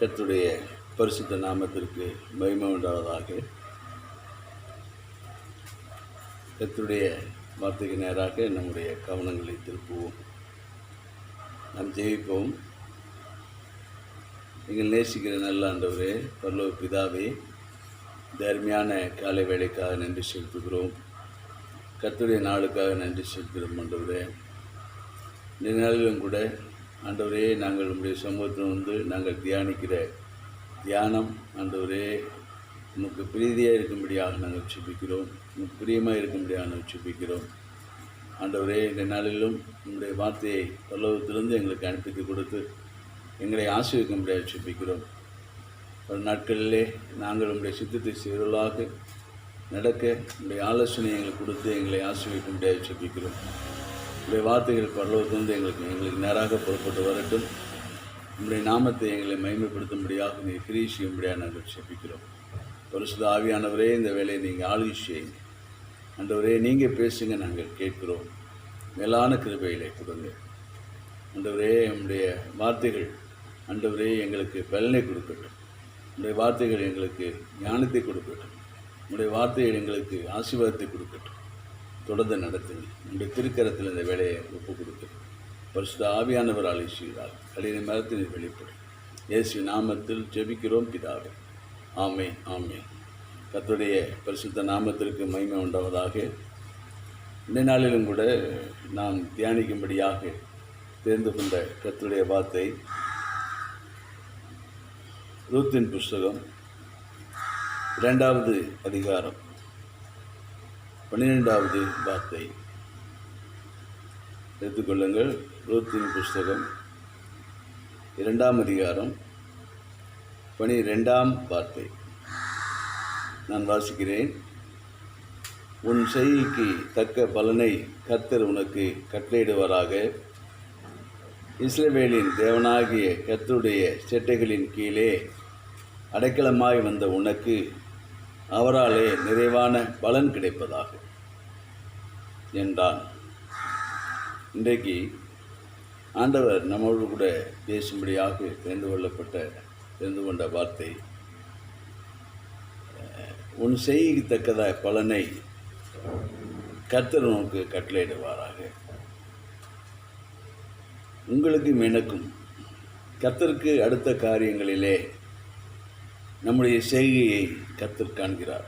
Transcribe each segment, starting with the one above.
கர்த்தருடைய பரிசுத்த நாமத்திற்கு மகிமை உண்டாவதாக. கர்த்தருடைய வார்த்தைக்கு நேராக நம்முடைய கவனங்களை திருப்புவோம். நாம் ஜெயிப்போம். நீங்கள் நேசிக்கிற நல்ல ஆண்டவரே, பரலோக பிதாவே, தர்மையான காலை வேலைக்காக நன்றி செலுத்துகிறோம். கர்த்தருடைய நாளுக்காக நன்றி செலுத்துகிறோம். ஆண்டவரே, இந்த நாளிலும் கூட ஆண்டவரே, நாங்கள் உங்களுடைய சமூகத்தில் நாங்கள் தியானிக்கிற தியானம் ஆண்டவரே உமக்கு பிரீதியாக இருக்கும்படியாக நாங்கள் ஜெபிக்கிறோம். உமக்கு பிரியமாக இருக்கும்படியாக நாங்கள் ஜெபிக்கிறோம். ஆண்டவரே, இந்த நாளிலும் உங்களுடைய வார்த்தையை பரலோகத்திலிருந்து எங்களுக்கு அனுப்பித்து கொடுத்து எங்களை ஆசீர்வதிக்கும்படியாக ஜெபிக்கிறோம். பல நாட்களிலே நாங்கள் உங்களுடைய சித்தத்தை செயலாக நடக்க உங்களுடைய ஆலோசனை எங்களுக்கு கொடுத்து எங்களை ஆசீர்வதிக்கும்படியாக ஜெபிக்கிறோம். உங்களுடைய வார்த்தைகள் பரலோகத்திலிருந்து எங்களுக்கு நேராக புறப்பட்டு வரட்டும். உங்களுடைய நாமத்தை எங்களை மகிமைப்படுத்தும்படியாக நீங்கள் கிரியை செய்யும்படியாக நாங்கள் ஜெபிக்கிறோம். பரிசுத்த ஆவியானவரே, இந்த வேலையை நீங்கள் ஆளுகை செய்யுங்க. ஆண்டவரே, நீங்கள் பேசுங்க, நாங்கள் கேட்கிறோம். மேலான கிருபையிலே கொடுங்க. ஆண்டவரே, உங்களுடைய வார்த்தைகள் ஆண்டவரே எங்களுக்கு பலனை கொடுக்கட்டும். உங்களுடைய வார்த்தைகள் எங்களுக்கு ஞானத்தை கொடுக்கட்டும். உங்களுடைய வார்த்தைகள் எங்களுக்கு ஆசீர்வாதத்தை கொடுக்கட்டும். தொடர்ந்து நடத்துங்க. உங்களுடைய திருக்கரத்தில் இந்த வேலையை ஒப்பு கொடுக்கட்டும். பரிசுத்த ஆவியானவர் செய்கிறார். கலின மரத்தில் வெளிப்படும். இயேசு நாமத்தில் ஜெபிக்கிறோம் பிதாவே. ஆமென், ஆமென். கர்த்தருடைய பரிசுத்த நாமத்திற்கு மகிமை உண்டாவதாக. இந்த நாளிலும் கூட நாம் தியானிக்கும்படியாக தேர்ந்து கொண்ட கர்த்தருடைய வார்த்தை ரூத்தின் புஸ்தகம் 2வது அதிகாரம் 12வது வார்த்தை எடுத்துக்கொள்ளுங்கள். ரூத்தின் புஸ்தகம் 2ஆம் அதிகாரம் 12ஆம் வார்த்தை நான் வாசிக்கிறேன். உன் செய்கைக்கு தக்க பலனை கர்த்தர் உனக்கு கட்டளையிடுவாராக. இஸ்ரவேலின் தேவனாகிய கர்த்தருடைய செட்டைகளின் கீழே அடைக்கலமாய் வந்த உனக்கு அவராலே நிறைவான பலன் கிடைப்பதாக என்றான். இன்றைக்கு ஆண்டவர் நம்மோடு கூட பேசும்படியாக தெரிந்து கொண்ட வார்த்தை, உன் செய்யத்தக்கத பலனை கர்த்தர் உனக்கு கட்டளையிடுவாராக. உங்களுக்கும் எனக்கும் கர்த்தருக்கு அடுத்த காரியங்களிலே நம்முடைய செய்கையை கர்த்தர் காண்கிறார்.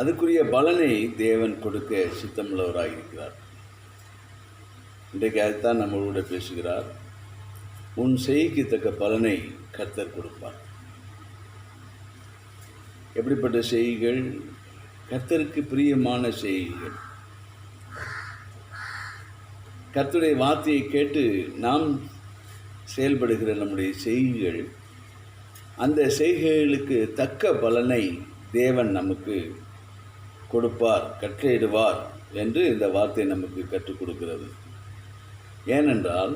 அதுக்குரிய பலனை தேவன் கொடுக்க சித்தமுள்ளவராக இருக்கிறார். இன்றைக்கு அதுதான் நம்மளோட பேசுகிறார். உன் செய்கைக்கு தக்க பலனை கர்த்தர் கொடுப்பார். எப்படிப்பட்ட செய்கைகள்? கர்த்தருக்கு பிரியமான செய்கைகள். கர்த்தருடைய வார்த்தையை கேட்டு நாம் செயல்படுகிற நம்முடைய செய்கைகள், அந்த செய்கைகளுக்கு தக்க பலனை தேவன் நமக்கு கொடுப்பார், கட்டளையிடுவார் என்று இந்த வார்த்தை நமக்கு கற்றுக் கொடுக்கிறது. ஏனென்றால்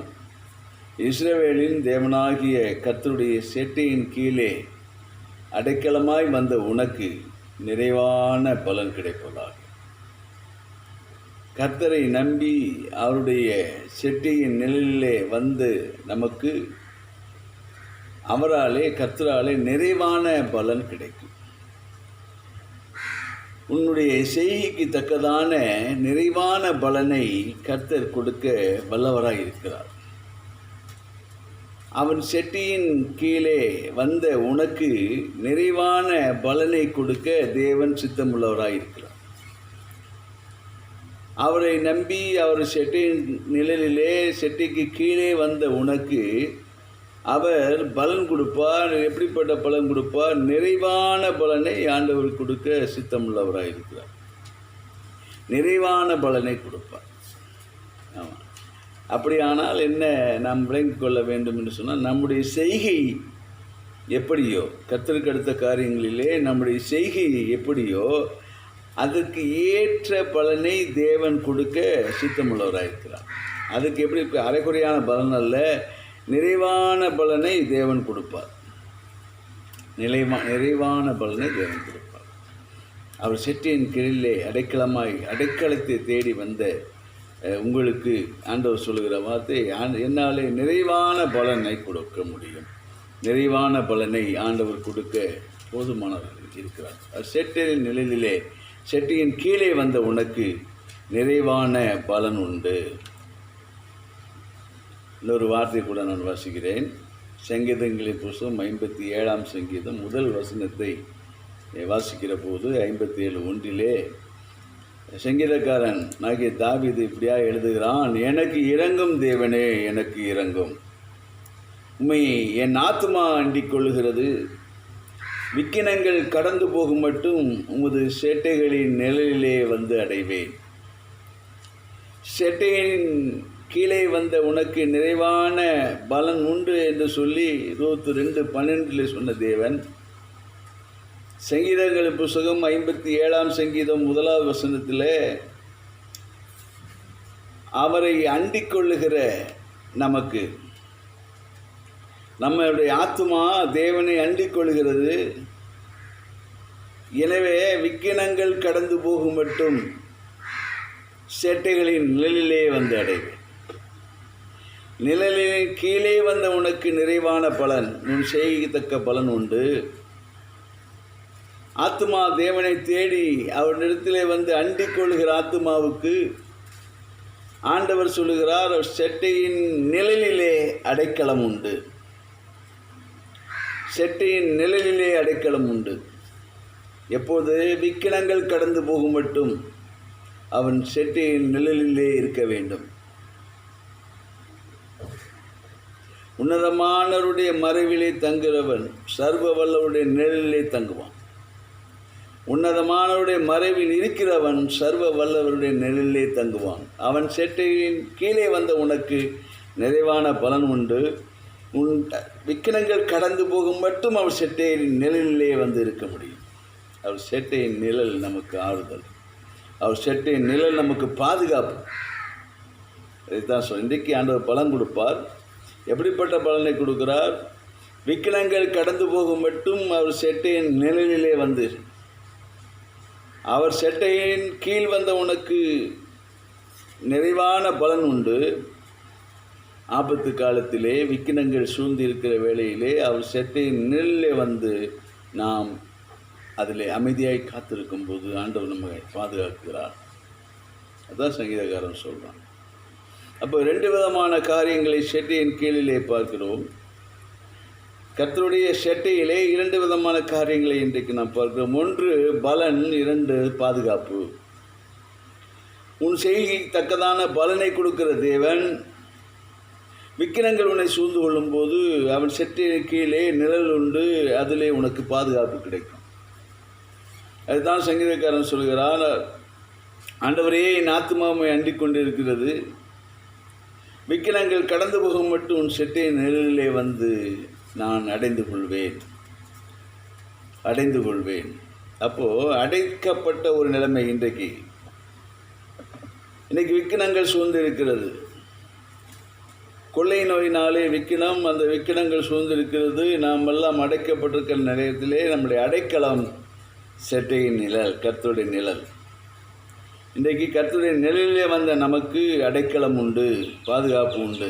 இஸ்ரவேலின் தேவனாகிய கர்த்தருடைய செட்டையின் கீழே அடைக்கலமாய் வந்த உனக்கு நிறைவான பலன் கிடைப்பதாக. கர்த்தரை நம்பி அவருடைய செட்டையின் நிழலிலே வந்து நமக்கு அவராலே கர்த்தராலே நிறைவான பலன் கிடைக்கும். உன்னுடைய செய்கைக்கு தக்கதான நிறைவான பலனை கர்த்தர் கொடுக்க வல்லவராக இருக்கிறார். அவன் செட்டியின் கீழே வந்த உனக்கு நிறைவான பலனை கொடுக்க தேவன் சித்தமுள்ளவராக இருக்கிறார். அவரை நம்பி அவர் செட்டியின் நிழலிலே செட்டிக்கு கீழே வந்த உனக்கு அவர் பலன் கொடுப்பார். எப்படிப்பட்ட பலன் கொடுப்பார்? நிறைவான பலனை ஆண்டவர் கொடுக்க சித்தமுள்ளவராக இருக்கிறார். நிறைவான பலனை கொடுப்பார். ஆமாம். அப்படியானால் என்ன நாம் விளங்கிக் கொள்ள வேண்டும் என்று சொன்னால், நம்முடைய செய்கை எப்படியோ, கர்த்தருக்கு அடுத்த காரியங்களிலே நம்முடைய செய்கை எப்படியோ அதற்கு ஏற்ற பலனை தேவன் கொடுக்க சித்தமுள்ளவராக இருக்கிறார். அதுக்கு எப்படி அரைக்குறையான பலன் அல்ல, நிறைவான பலனை தேவன் கொடுப்பார். நிறைவான பலனை தேவன் கொடுப்பார். அவர் செட்டியின் கீழிலே அடைக்கலத்தை தேடி வந்த உங்களுக்கு ஆண்டவர் சொல்லுகிற வார்த்தை, என்னாலே நிறைவான பலனை கொடுக்க முடியும். நிறைவான பலனை ஆண்டவர் கொடுக்க போதுமானவர்கள் இருக்கிறார். செட்டின் நிழலிலே, செட்டியின் கீழே வந்த உனக்கு நிறைவான பலன் உண்டு. இன்னொரு வார்த்தை கூட நான் வாசிக்கிறேன். சங்கீதங்களின் புஸ்தகம் 57ஆம் சங்கீதம் முதல் வசனத்தை வாசிக்கிற போது 57:1 சங்கீதக்காரன் ஆகிய தாவீது இப்படியா எழுதுகிறான், எனக்கு இறங்கும் தேவனே, எனக்கு இறங்கும். உம்மை என் ஆத்துமா அண்டிக் கொள்ளுகிறது. விக்கினங்கள் கடந்து போகும் மட்டும் உமது சேட்டைகளின் நிழலிலே வந்து அடைவேன். சேட்டையின் கீழே வந்த உனக்கு நிறைவான பலன் உண்டு என்று சொல்லி 22:12 சொன்ன தேவன், சங்கீதங்களின் புஸ்தகம் 57ஆம் சங்கீதம் 1வது வசனத்தில் அவரை அண்டிக் கொள்ளுகிற நமக்கு, நம்மளுடைய ஆத்துமா தேவனை அண்டிக் கொள்கிறது. எனவே விக்கினங்கள் கடந்து போகும் மட்டும் சேட்டைகளின் நிழலிலே வந்து அடைவேன். நிழலின் கீழே வந்த உனக்கு நிறைவான பலன், உன் செய்யத்தக்க பலன் உண்டு. ஆத்துமா தேவனை தேடி அவரிடத்திலே வந்து அண்டிக் கொள்கிற ஆத்துமாவுக்கு ஆண்டவர் சொல்லுகிறார், செட்டையின் நிழலிலே அடைக்கலம் உண்டு. செட்டையின் நிழலிலே அடைக்கலம் உண்டு. எப்போது விக்கினங்கள் கடந்து போகும் மட்டும் அவன் செட்டையின் நிழலிலே இருக்க வேண்டும். உன்னதமானவருடைய மறைவிலே தங்குகிறவன் சர்வ வல்லவருடைய நிழலிலே தங்குவான். உன்னதமானவருடைய மறைவில் இருக்கிறவன் சர்வ வல்லவருடைய நிழலிலே தங்குவான். அவன் செட்டையின் கீழே வந்த உனக்கு நிறைவான பலன் உண்டு. உன் விக்கினங்கள் கடந்து போகும் மட்டும் அவர் செட்டையின் நிழலிலே வந்து இருக்க முடியும். அவர் செட்டையின் நிழல் நமக்கு ஆறுதல், அவர் செட்டையின் நிழல் நமக்கு பாதுகாப்பு. இதைத்தான் இன்றைக்கு ஆண்டவர் பலன் கொடுப்பார். எப்படிப்பட்ட பலனை கொடுக்கிறார்? விக்கினங்கள் கடந்து போகும் மட்டும் அவர் செட்டையின் நிழலிலே வந்து, அவர் செட்டையின் கீழ் வந்த உனக்கு நிறைவான பலன் உண்டு. ஆபத்து காலத்திலே விக்கினங்கள் சூழ்ந்து இருக்கிற வேளையிலே அவர் செட்டையின் நிழலிலே வந்து நாம் அதில் அமைதியாய் காத்திருக்கும் போது ஆண்டவர் நம்மை பாதுகாக்கிறார். அதுதான் சங்கீதக்காரன் சொல்கிறான். அப்போ 2 விதமான காரியங்களை செட்டையின் கீழிலே பார்க்கிறோம். கர்த்தருடைய செட்டையிலே 2 விதமான காரியங்களை இன்றைக்கு நாம் பார்க்கிறோம். 1 பலன், 2 பாதுகாப்பு. உன் செய்யத்தக்கதான பலனை கொடுக்கிற தேவன், விக்கினங்கள் உன்னை சூழ்ந்து கொள்ளும் போது அவன் செட்டையின் கீழே நிழல் உண்டு, அதிலே உனக்கு பாதுகாப்பு கிடைக்கும். அதுதான் சங்கீதக்காரன் சொல்கிறார், ஆண்டவரே என் ஆத்துமாவை அண்டிக் கொண்டிருக்கிறது. விக்கினங்கள் கடந்து போகும் மட்டும் உன் செட்டையின் நிழலிலே வந்து நான் அடைந்து கொள்வேன். அப்போது அடைக்கப்பட்ட ஒரு நிலைமை இன்றைக்கு விக்கினங்கள் சூழ்ந்து இருக்கிறது. கொள்ளை நோயினாலே விக்கினம், அந்த விக்கினங்கள் சூழ்ந்திருக்கிறது. நாம் எல்லாம் அடைக்கப்பட்டிருக்கிற நேரத்திலே நம்முடைய அடைக்கலம் செட்டையின் நிழல், கர்த்தருடைய நிழல். இன்றைக்கு கர்த்தருடைய நிழலிலே வந்த நமக்கு அடைக்கலம் உண்டு, பாதுகாப்பு உண்டு.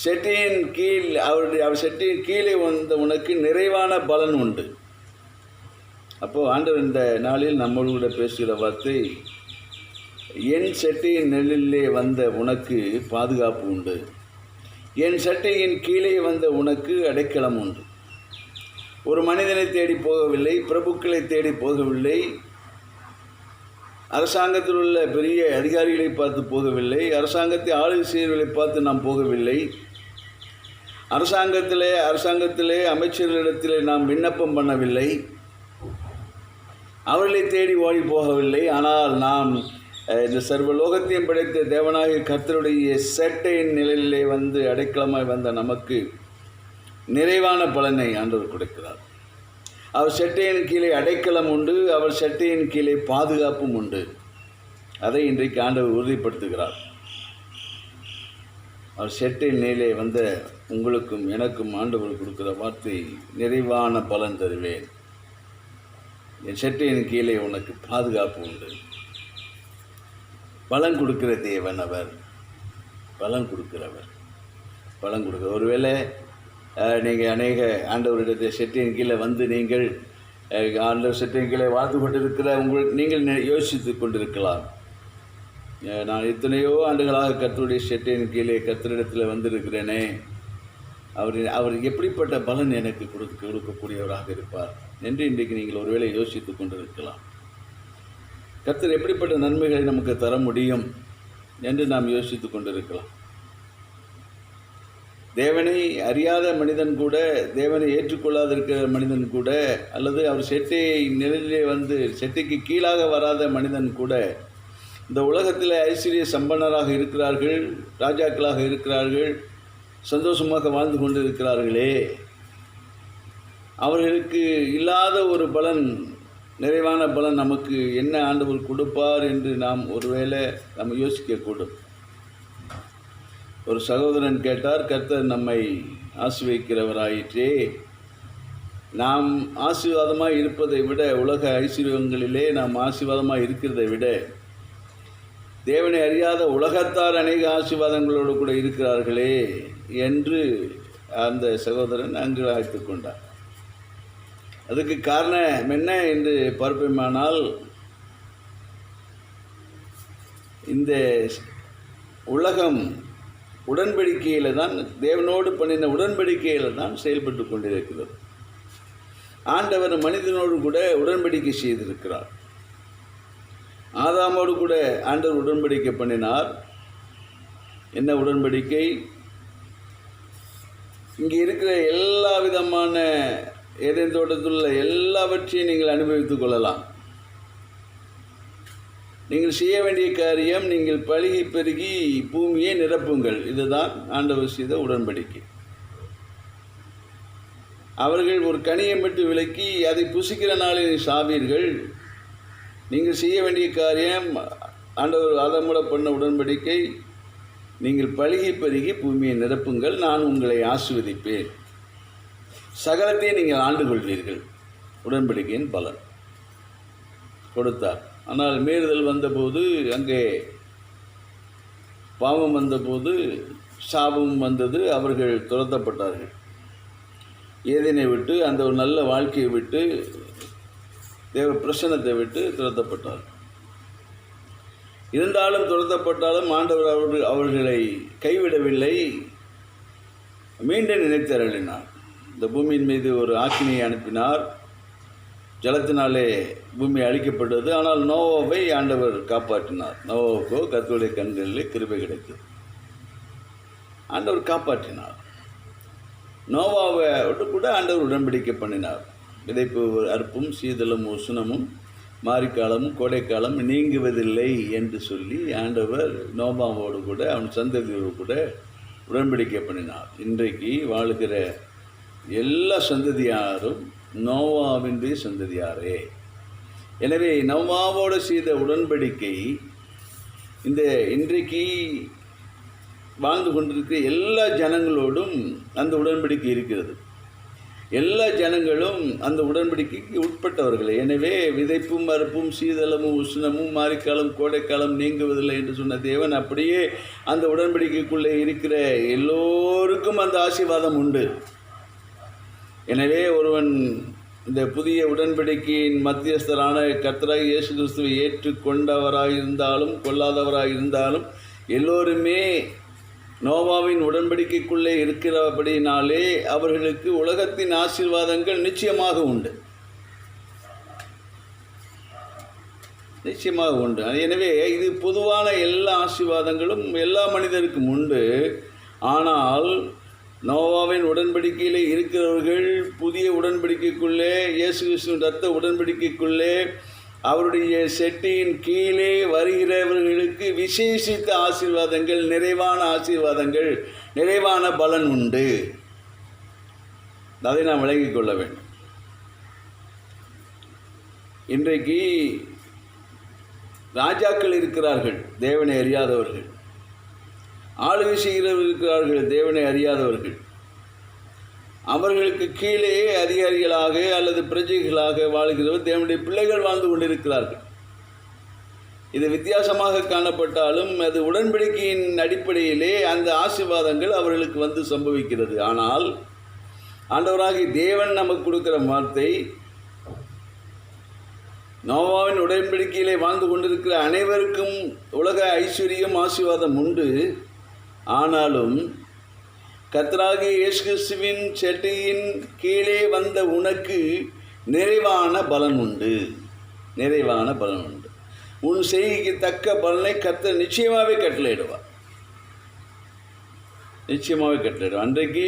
செட்டையின் கீழ் அவர் செட்டையின் கீழே வந்த உனக்கு நிறைவான பலன் உண்டு. அப்போது ஆண்டவர் இந்த நாளில் நம்மளோடு கூட பேசுகிற வார்த்தை, என் செட்டையின் நிழலிலே வந்த உனக்கு பாதுகாப்பு உண்டு. என் செட்டையின் கீழே வந்த உனக்கு அடைக்கலம் உண்டு. ஒரு மனிதனை தேடி போகவில்லை, பிரபுக்களை தேடி போகவில்லை, அரசாங்கத்தில் உள்ள பெரிய அதிகாரிகளை பார்த்து போகவில்லை, அரசாங்கத்தை ஆளுகை செய்வர்களை பார்த்து நாம் போகவில்லை, அரசாங்கத்திலே அமைச்சர்களிடத்திலே நாம் விண்ணப்பம் பண்ணவில்லை, அவர்களை தேடி ஓடி போகவில்லை. ஆனால் நாம் இந்த சர்வலோகத்தையும் படைத்த தேவனாகிய கர்த்தருடைய செட்டையின் நிழலிலே வந்து அடைக்கலமாய் வந்த நமக்கு நிறைவான பலனை ஆண்டவர் கொடுக்கிறார். அவர் செட்டையின் கீழே அடைக்கலம் உண்டு, அவர் செட்டையின் கீழே பாதுகாப்பும் உண்டு. அதை இன்றைக்கு ஆண்டவர் உறுதிப்படுத்துகிறார். அவர் செட்டையின் நிலையிலே வந்த உங்களுக்கும் எனக்கும் ஆண்டவர் கொடுக்கிற வார்த்தை, நிறைவான பலன் தருவேன், என் செட்டையின் கீழே உனக்கு பாதுகாப்பு உண்டு. பலன் கொடுக்கிற தேவன் அவர். பலன் கொடுக்கிறவர். பலன் கொடுக்க ஒருவேளை நீங்கள் அநேக ஆண்டவருடைய செட்டியின் கீழே வந்து நீங்கள் ஆண்டவர் செட்டியின் கீழே வாழ்ந்து கொண்டிருக்கிற நீங்கள் யோசித்து கொண்டிருக்கலாம், நான் எத்தனையோ ஆண்டுகளாக கர்த்தருடைய செட்டியின் கீழே கர்த்தரிடத்தில் வந்திருக்கிறேனே, அவர் எப்படிப்பட்ட பலன் எனக்கு கொடுக்கக்கூடியவராக இருப்பார் என்று இன்றைக்கு நீங்கள் ஒருவேளை யோசித்து கொண்டிருக்கலாம். கர்த்தர் எப்படிப்பட்ட நன்மைகளை நமக்கு தர முடியும் என்று நாம் யோசித்து கொண்டிருக்கலாம். தேவனை அறியாத மனிதன் கூட, தேவனை ஏற்றுக்கொள்ளாதிருக்கிற மனிதன் கூட, அல்லது அவர் செட்டை நிலையிலே வந்து செட்டைக்கு கீழாக வராத மனிதன் கூட இந்த உலகத்தில் ஐஸ்வர்ய சம்பன்னராக இருக்கிறார்கள், ராஜாக்களாக இருக்கிறார்கள், சந்தோஷமாக வாழ்ந்து கொண்டிருக்கிறார்களே, அவர்களுக்கு இல்லாத ஒரு பலன், நிறைவான பலன் நமக்கு என்ன ஆண்டவர் கொடுப்பார் என்று நாம் ஒருவேளை நம்ம யோசிக்கக்கூடும். ஒரு சகோதரன் கேட்டார், கர்த்தர் நம்மை ஆசீர்வதிக்கிறவராயிற்றே, நாம் ஆசீர்வாதமாக இருப்பதை விட, உலக ஐஸ்வர்யங்களிலே நாம் ஆசீர்வாதமாக இருக்கிறதை விட, தேவனை அறியாத உலகத்தார் அநேக ஆசீர்வாதங்களோடு கூட இருக்கிறார்களே என்று அந்த சகோதரன் அங்கலாய்த்து கொண்டார். அதுக்கு காரணம் என்ன என்று பார்ப்போமானால், இந்த உலகம் உடன்படிக்கையில் தான், தேவனோடு பண்ணின உடன்படிக்கையில் தான் செயல்பட்டு கொண்டிருக்கிறது. ஆண்டவர் மனிதனோடு கூட உடன்படிக்கை செய்திருக்கிறார். ஆதாமோடு கூட ஆண்டவர் உடன்படிக்கை பண்ணினார். என்ன உடன்படிக்கை? இங்கே இருக்கிற எல்லா விதமான ஏதேன் தோட்டத்தில் உள்ள எல்லாவற்றையும் நீங்கள் அனுபவித்துக் கொள்ளலாம். நீங்கள் செய்ய வேண்டிய காரியம், நீங்கள் பழுகி பெருகி பூமியை நிரப்புங்கள். இதுதான் ஆண்டவர் செய்த உடன்படிக்கை. அவர்கள் ஒரு கனியை மட்டும் விலக்கி அதை புசிக்கிற நாளில் சாவீர்கள். நீங்கள் செய்ய வேண்டிய காரியம், ஆண்டவர் ஆதாமோட பண்ண உடன்படிக்கை, நீங்கள் பழுகி பெருகி பூமியை நிரப்புங்கள், நான் உங்களை ஆசீர்வதிப்பேன், சகலத்தையும் நீங்கள் ஆண்டு கொள்வீர்கள். உடன்படிக்கையின் பலன் கொடுத்தார். ஆனால் மீறுதல் வந்தபோது, அங்கே பாவம் வந்தபோது சாபம் வந்தது. அவர்கள் துரத்தப்பட்டார்கள். ஏதேனை விட்டு, அந்த ஒரு நல்ல வாழ்க்கையை விட்டு, தேவ பிரசன்னத்தை விட்டு துரத்தப்பட்டார்கள். இருந்தாலும் துரத்தப்பட்டாலும் ஆண்டவர் அவர்களை கைவிடவில்லை, மீண்டும் நினைத்தருளினார். இந்த பூமியின் மீது ஒரு ஆக்கினியை அனுப்பினார். ஜலத்தினாலே பூமி அழிக்கப்பட்டது. ஆனால் நோவாவை ஆண்டவர் காப்பாற்றினார். நோவாவுக்கோ கர்த்தருடைய கண்களிலே கிருபை கிடைத்தது. ஆண்டவர் காப்பாற்றினார். நோவாவை கூட ஆண்டவர் உடன்படிக்கை பண்ணினார். விதைப்பு அறுப்பும் சீதளும் உஷ்ணமும் மாரிக்காலமும் கோடைக்காலம் நீங்குவதில்லை என்று சொல்லி ஆண்டவர் நோவாவோடு கூட அவன் சந்ததியோடு கூட உடன்படிக்கை பண்ணினார். இன்றைக்கு வாழுகிற எல்லா சந்ததியாரும் நோவாவினுடைய சந்ததியாரே. எனவே நோவாவோடு செய்த உடன்படிக்கை இந்த இன்றைக்கு வாழ்ந்து கொண்டிருக்கிற எல்லா ஜனங்களோடும் அந்த உடன்படிக்கை இருக்கிறது. எல்லா ஜனங்களும் அந்த உடன்படிக்கைக்கு உட்பட்டவர்கள். எனவே விதைப்பும் அறுப்பும் சீதளமும் உஷ்ணமும் மாரிக்காலம் கோடைக்காலம் நீங்குவதில்லை என்று சொன்ன தேவன் அப்படியே அந்த உடன்படிக்கைக்குள்ளே இருக்கிற எல்லோருக்கும் அந்த ஆசீர்வாதம் உண்டு. எனவே ஒருவன் இந்த புதிய உடன்படிக்கையின் மத்தியஸ்தரான கர்த்தராகிய இயேசு கிறிஸ்துவை ஏற்றுக்கொண்டவராக இருந்தாலும் கொள்ளாதவராக இருந்தாலும் எல்லோருமே நோவாவின் உடன்படிக்கைக்குள்ளே இருக்கிறபடினாலே அவர்களுக்கு உலகத்தின் ஆசீர்வாதங்கள் நிச்சயமாக உண்டு, நிச்சயமாக உண்டு. எனவே இது பொதுவான எல்லா ஆசீர்வாதங்களும் எல்லா மனிதருக்கும் உண்டு. ஆனால் நோவாவின் உடன்படிக்கையில் இருக்கிறவர்கள் புதிய உடன்படிக்கைக்குள்ளே, இயேசு கிறிஸ்துவின் இரத்த உடன்படிக்கைக்குள்ளே, அவருடைய செட்டியின் கீழே வருகிறவர்களுக்கு விசேஷித்த ஆசீர்வாதங்கள், நிறைவான ஆசீர்வாதங்கள், நிறைவான பலன் உண்டு. அதை நாம் விளங்கிக் கொள்ள வேண்டும். இன்றைக்கு ராஜாக்கள் இருக்கிறார்கள், தேவனை அறியாதவர்கள். ஆளுகை செய்கிறவர்கள் இருக்கிறார்கள், தேவனை அறியாதவர்கள். அவர்களுக்கு கீழே அதிகாரிகளாக அல்லது பிரஜைகளாக வாழ்கிறவர் தேவனுடைய பிள்ளைகள் வாழ்ந்து கொண்டிருக்கிறார்கள். இது வித்தியாசமாக காணப்பட்டாலும் அது உடன்படிக்கையின் அடிப்படையிலே அந்த ஆசீர்வாதங்கள் அவர்களுக்கு வந்து சம்பவிக்கிறது. ஆனால் ஆண்டவராகிய தேவன் நமக்கு கொடுக்கிற வார்த்தை, நோவாவின் உடன்படிக்கையிலே வாழ்ந்து கொண்டிருக்கிற அனைவருக்கும் உலக ஐஸ்வர்யம் ஆசீர்வாதம் உண்டு. ஆனாலும் கர்த்தராகிய இயேசு கிறிஸ்துவின் செட்டையின் கீழே வந்த உனக்கு நிறைவான பலன் உண்டு. நிறைவான பலன் உண்டு. உன் செய்கைக்கு தக்க பலனை கர்த்தர் நிச்சயமாகவே கட்டளையிடுவார். நிச்சயமாகவே கட்டளையிடுவார். அன்றைக்கு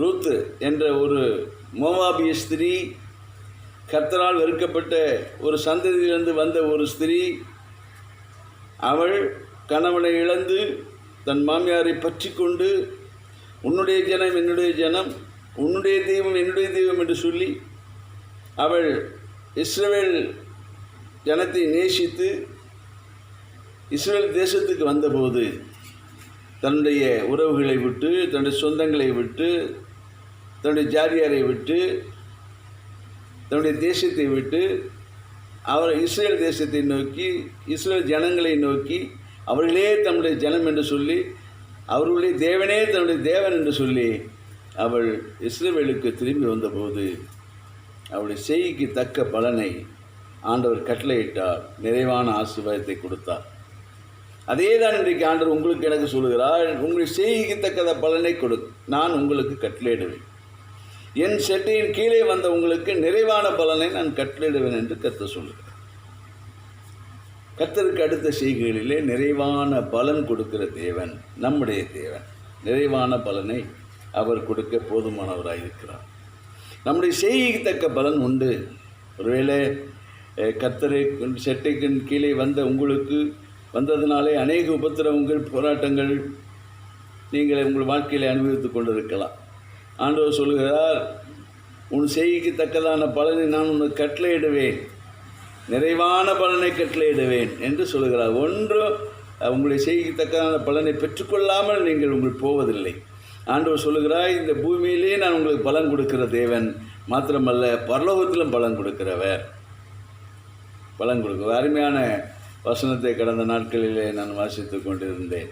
ரூத்து என்ற ஒரு மோவாபிய ஸ்திரீ, கர்த்தரால் வெறுக்கப்பட்ட ஒரு சந்ததியிலிருந்து வந்த ஒரு ஸ்திரீ, அவள் கணவனை இழந்து தன் மாமியாரை பற்றி கொண்டு உன்னுடைய ஜனம் என்னுடைய ஜனம், உன்னுடைய தெய்வம் என்னுடைய தெய்வம் என்று சொல்லி அவள் இஸ்ரவேல் ஜனத்தை நேசித்து இஸ்ரவேல் தேசத்துக்கு வந்தபோது தன்னுடைய உறவுகளை விட்டு, தன்னுடைய சொந்தங்களை விட்டு, தன்னுடைய ஜாதியாரை விட்டு, தன்னுடைய தேசத்தை விட்டு அவர் இஸ்ரேல் தேசத்தை நோக்கி, இஸ்ரேல் ஜனங்களை நோக்கி, அவர்களே தன்னுடைய ஜனம் என்று சொல்லி, அவர்களுடைய தேவனே தன்னுடைய தேவன் என்று சொல்லி அவள் இஸ்ரவேலுக்கு திரும்பி வந்தபோது அவளுடைய செய்கைக்கு தக்க பலனை ஆண்டவர் கட்டளையிட்டார். நிறைவான ஆசீர்வாதத்தை கொடுத்தார். அதே தான் இன்றைக்கு ஆண்டவர் உங்களுக்கு எனக்கு சொல்லுகிறார், உங்களுடைய செய்கைக்கு தக்கத பலனை நான் உங்களுக்கு கட்டளையிடுவேன். என் செட்டையின் கீழே வந்த உங்களுக்கு நிறைவான பலனை நான் கட்டளையிடுவேன் என்று கர்த்தர் சொல்லுகிறார். கர்த்தருக்கு அடுத்த செய்கைகளிலே நிறைவான பலன் கொடுக்கிற தேவன் நம்முடைய தேவன். நிறைவான பலனை அவர் கொடுக்க போதுமானவராயிருக்கிறார். நம்முடைய செய்கைக்கு தக்க பலன் உண்டு. ஒருவேளை கர்த்தரை செட்டைக்கு கீழே வந்த உங்களுக்கு வந்ததினாலே அநேக உபத்திரவங்கள், போராட்டங்கள் நீங்கள் உங்கள் வாழ்க்கையில் அனுபவித்து கொண்டிருக்கலாம். ஆண்டவர் சொல்லுகிறார், உன் செய்கைக்கு தக்கதான பலனை நான் உனக்கு கட்டளையிடுவேன், நிறைவான பலனை கட்டளையிடுவேன் என்று சொல்லுகிறார். ஒன்று உங்களுடைய செய்கைக்கு தக்கதான பலனை பெற்றுக்கொள்ளாமல் நீங்கள் உங்களுக்கு போவதில்லை. ஆண்டவர் சொல்லுகிறார், இந்த பூமியிலே நான் உங்களுக்கு பலன் கொடுக்கிற தேவன் மாத்திரமல்ல, பரலோகத்திலும் பலன் கொடுக்கிறவர். பலன் கொடுக்க அருமையான வசனத்தை கடந்த நாட்களிலே நான் வாசித்து கொண்டிருந்தேன்.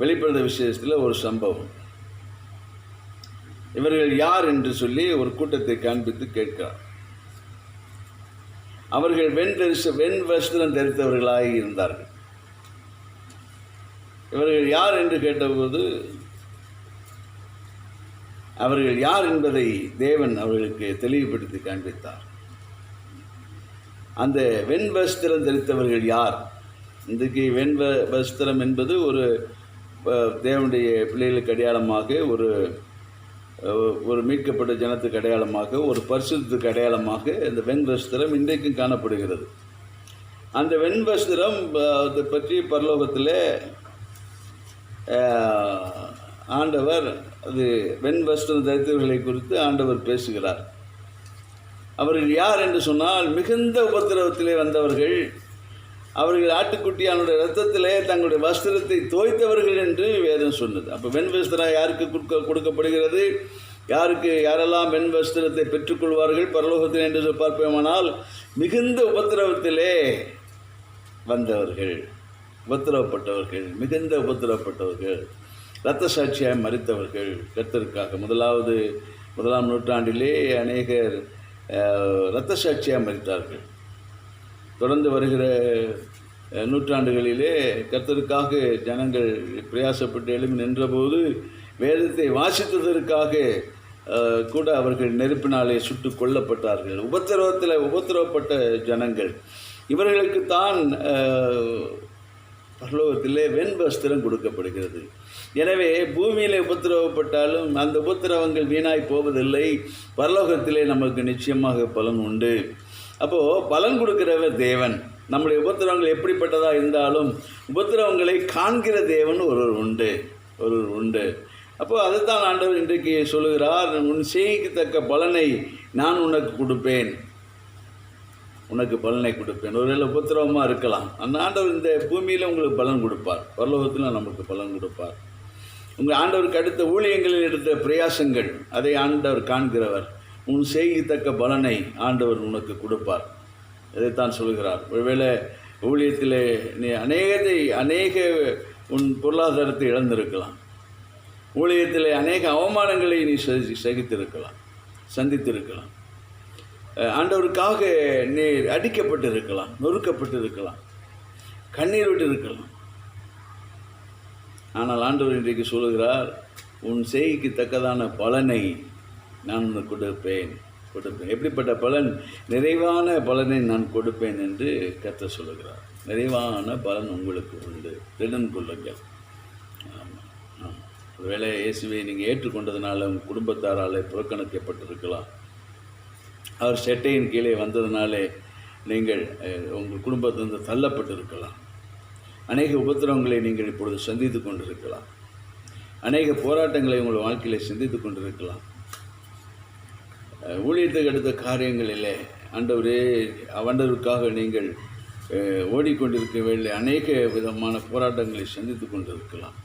வெளிப்படுத்த விசேஷத்தில் ஒரு சம்பவம். இவர்கள் யார் என்று சொல்லி ஒரு கூட்டத்தை காண்பித்து கேட்கிறார். அவர்கள் வெண் வஸ்திரம் தரித்தவர்களாக இருந்தார்கள். இவர்கள் யார் என்று கேட்டபோது அவர்கள் யார் என்பதை தேவன் அவர்களுக்கு தெளிவுபடுத்தி காண்பித்தார். அந்த வெண் வஸ்திரம் தரித்தவர்கள் யார்? இன்றைக்கு வெண் வஸ்திரம் என்பது ஒரு தேவனுடைய பிள்ளைகளுக்கு அடையாளமாக, ஒரு மீட்கப்பட்ட ஜனத்துக்கு அடையாளமாக, ஒரு பரிசுத்தத்துக்கு அடையாளமாக இந்த வெண் வஸ்திரம் இன்றைக்கும் காணப்படுகிறது. அந்த வெண் வஸ்திரம் அதை பற்றி பரலோகத்தில் ஆண்டவர், அது வெண் வஸ்திரம் தரித்தவர்களை குறித்து ஆண்டவர் பேசுகிறார். அவர்கள் யார் என்று சொன்னால், மிகுந்த உபத்திரவத்திலே வந்தவர்கள், அவர்கள் ஆட்டுக்குட்டியானுடைய இரத்தத்திலே தங்களுடைய வஸ்திரத்தை தோய்த்தவர்கள் என்று வேதம் சொன்னது. அப்போ வெண் வஸ்திரம் யாருக்கு கொடுக்கப்படுகிறது? யாரெல்லாம் வெண் வஸ்திரத்தை பெற்றுக்கொள்வார்கள் பரலோகத்தில் என்று பார்ப்போமானால், மிகுந்த உபத்திரவத்திலே வந்தவர்கள், உபத்திரவப்பட்டவர்கள், மிகுந்த உபத்திரவப்பட்டவர்கள், இரத்த சாட்சியாய் மரித்தவர்கள் கர்த்தருக்காக. முதலாம் நூற்றாண்டிலே அநேகர் இரத்த சாட்சியாக மரித்தார்கள். தொடர்ந்து வருகிற நூற்றாண்டுகளிலே கர்த்தருக்காக ஜனங்கள் பிரயாசப்பட்டு எழுப்பி நின்றபோது வேதத்தை வாசித்ததற்காக கூட அவர்கள் நெருப்பினாலே சுட்டு கொல்லப்பட்டார்கள். உபத்திரவப்பட்ட ஜனங்கள். இவர்களுக்கு தான் பரலோகத்திலே வெண் வஸ்திரம் கொடுக்கப்படுகிறது. எனவே பூமியில் உபத்திரவப்பட்டாலும் அந்த உபத்திரவங்கள் வீணாய் போவதில்லை. பரலோகத்திலே நமக்கு நிச்சயமாக பலன் உண்டு. அப்போது பலன் கொடுக்கிறவர் தேவன். நம்முடைய உபத்திரவங்கள் எப்படிப்பட்டதாக இருந்தாலும் உபத்திரவங்களை காண்கிற தேவன் ஒருவர் உண்டு. அப்போது அதைத்தான் ஆண்டவர் இன்றைக்கு சொல்லுகிறார், உன் செய்கைக்கு தக்க பலனை நான் உனக்கு கொடுப்பேன். ஒருவேளை உபத்திரவமாக இருக்கலாம். அந்த ஆண்டவர் இந்த பூமியில் உங்களுக்கு பலன் கொடுப்பார், பரலோகத்தில் நமக்கு பலன் கொடுப்பார். உங்கள் ஆண்டவருக்கு அடுத்த ஊழியங்களில் எடுத்த பிரயாசங்கள், அதை ஆண்டவர் காண்கிறவர். உன் செய்கைக்கு தக்க பலனை ஆண்டவர் உனக்கு கொடுப்பார். இதைத்தான் சொல்கிறார். ஒருவேளை ஊழியத்திலே நீ அநேக உன் பொருளாதாரத்தை இழந்திருக்கலாம். ஊழியத்திலே அநேக அவமானங்களை நீ சகித்திருக்கலாம், சந்தித்திருக்கலாம். ஆண்டவருக்காக நீ அடிக்கப்பட்டு இருக்கலாம், நொறுக்கப்பட்டு இருக்கலாம், கண்ணீர் விட்டு இருக்கலாம். ஆனால் ஆண்டவர் இன்றைக்கு சொல்லுகிறார், உன் செய்கைக்கு தக்கதான பலனை நான் உனக்கு கொடுப்பேன். எப்படிப்பட்ட பலன்? நிறைவான பலனை நான் கொடுப்பேன் என்று கர்த்தர் சொல்லுகிறார். நிறைவான பலன் உங்களுக்கு உண்டு, திடன் கொள்ளுங்கள். ஆமாம், ஆமாம். ஒருவேளை இயேசுவை நீங்கள் ஏற்றுக்கொண்டதுனால உங்கள் குடும்பத்தாரால் புறக்கணிக்கப்பட்டிருக்கலாம். அவர் செட்டையின் கீழே வந்ததுனாலே நீங்கள் உங்கள் குடும்பத்திலிருந்து தள்ளப்பட்டிருக்கலாம். அநேக உபத்திரவங்களை நீங்கள் இப்பொழுது சந்தித்து கொண்டிருக்கலாம். அநேக போராட்டங்களை உங்கள் வாழ்க்கையில் சந்தித்து கொண்டிருக்கலாம். ஊழியத்துக்கு அடுத்த காரியங்களிலே ஆண்டவருக்காக நீங்கள் ஓடிக்கொண்டிருக்க வேண்டிய அநேக விதமான போராட்டங்களை சந்தித்து கொண்டிருக்கலாம்.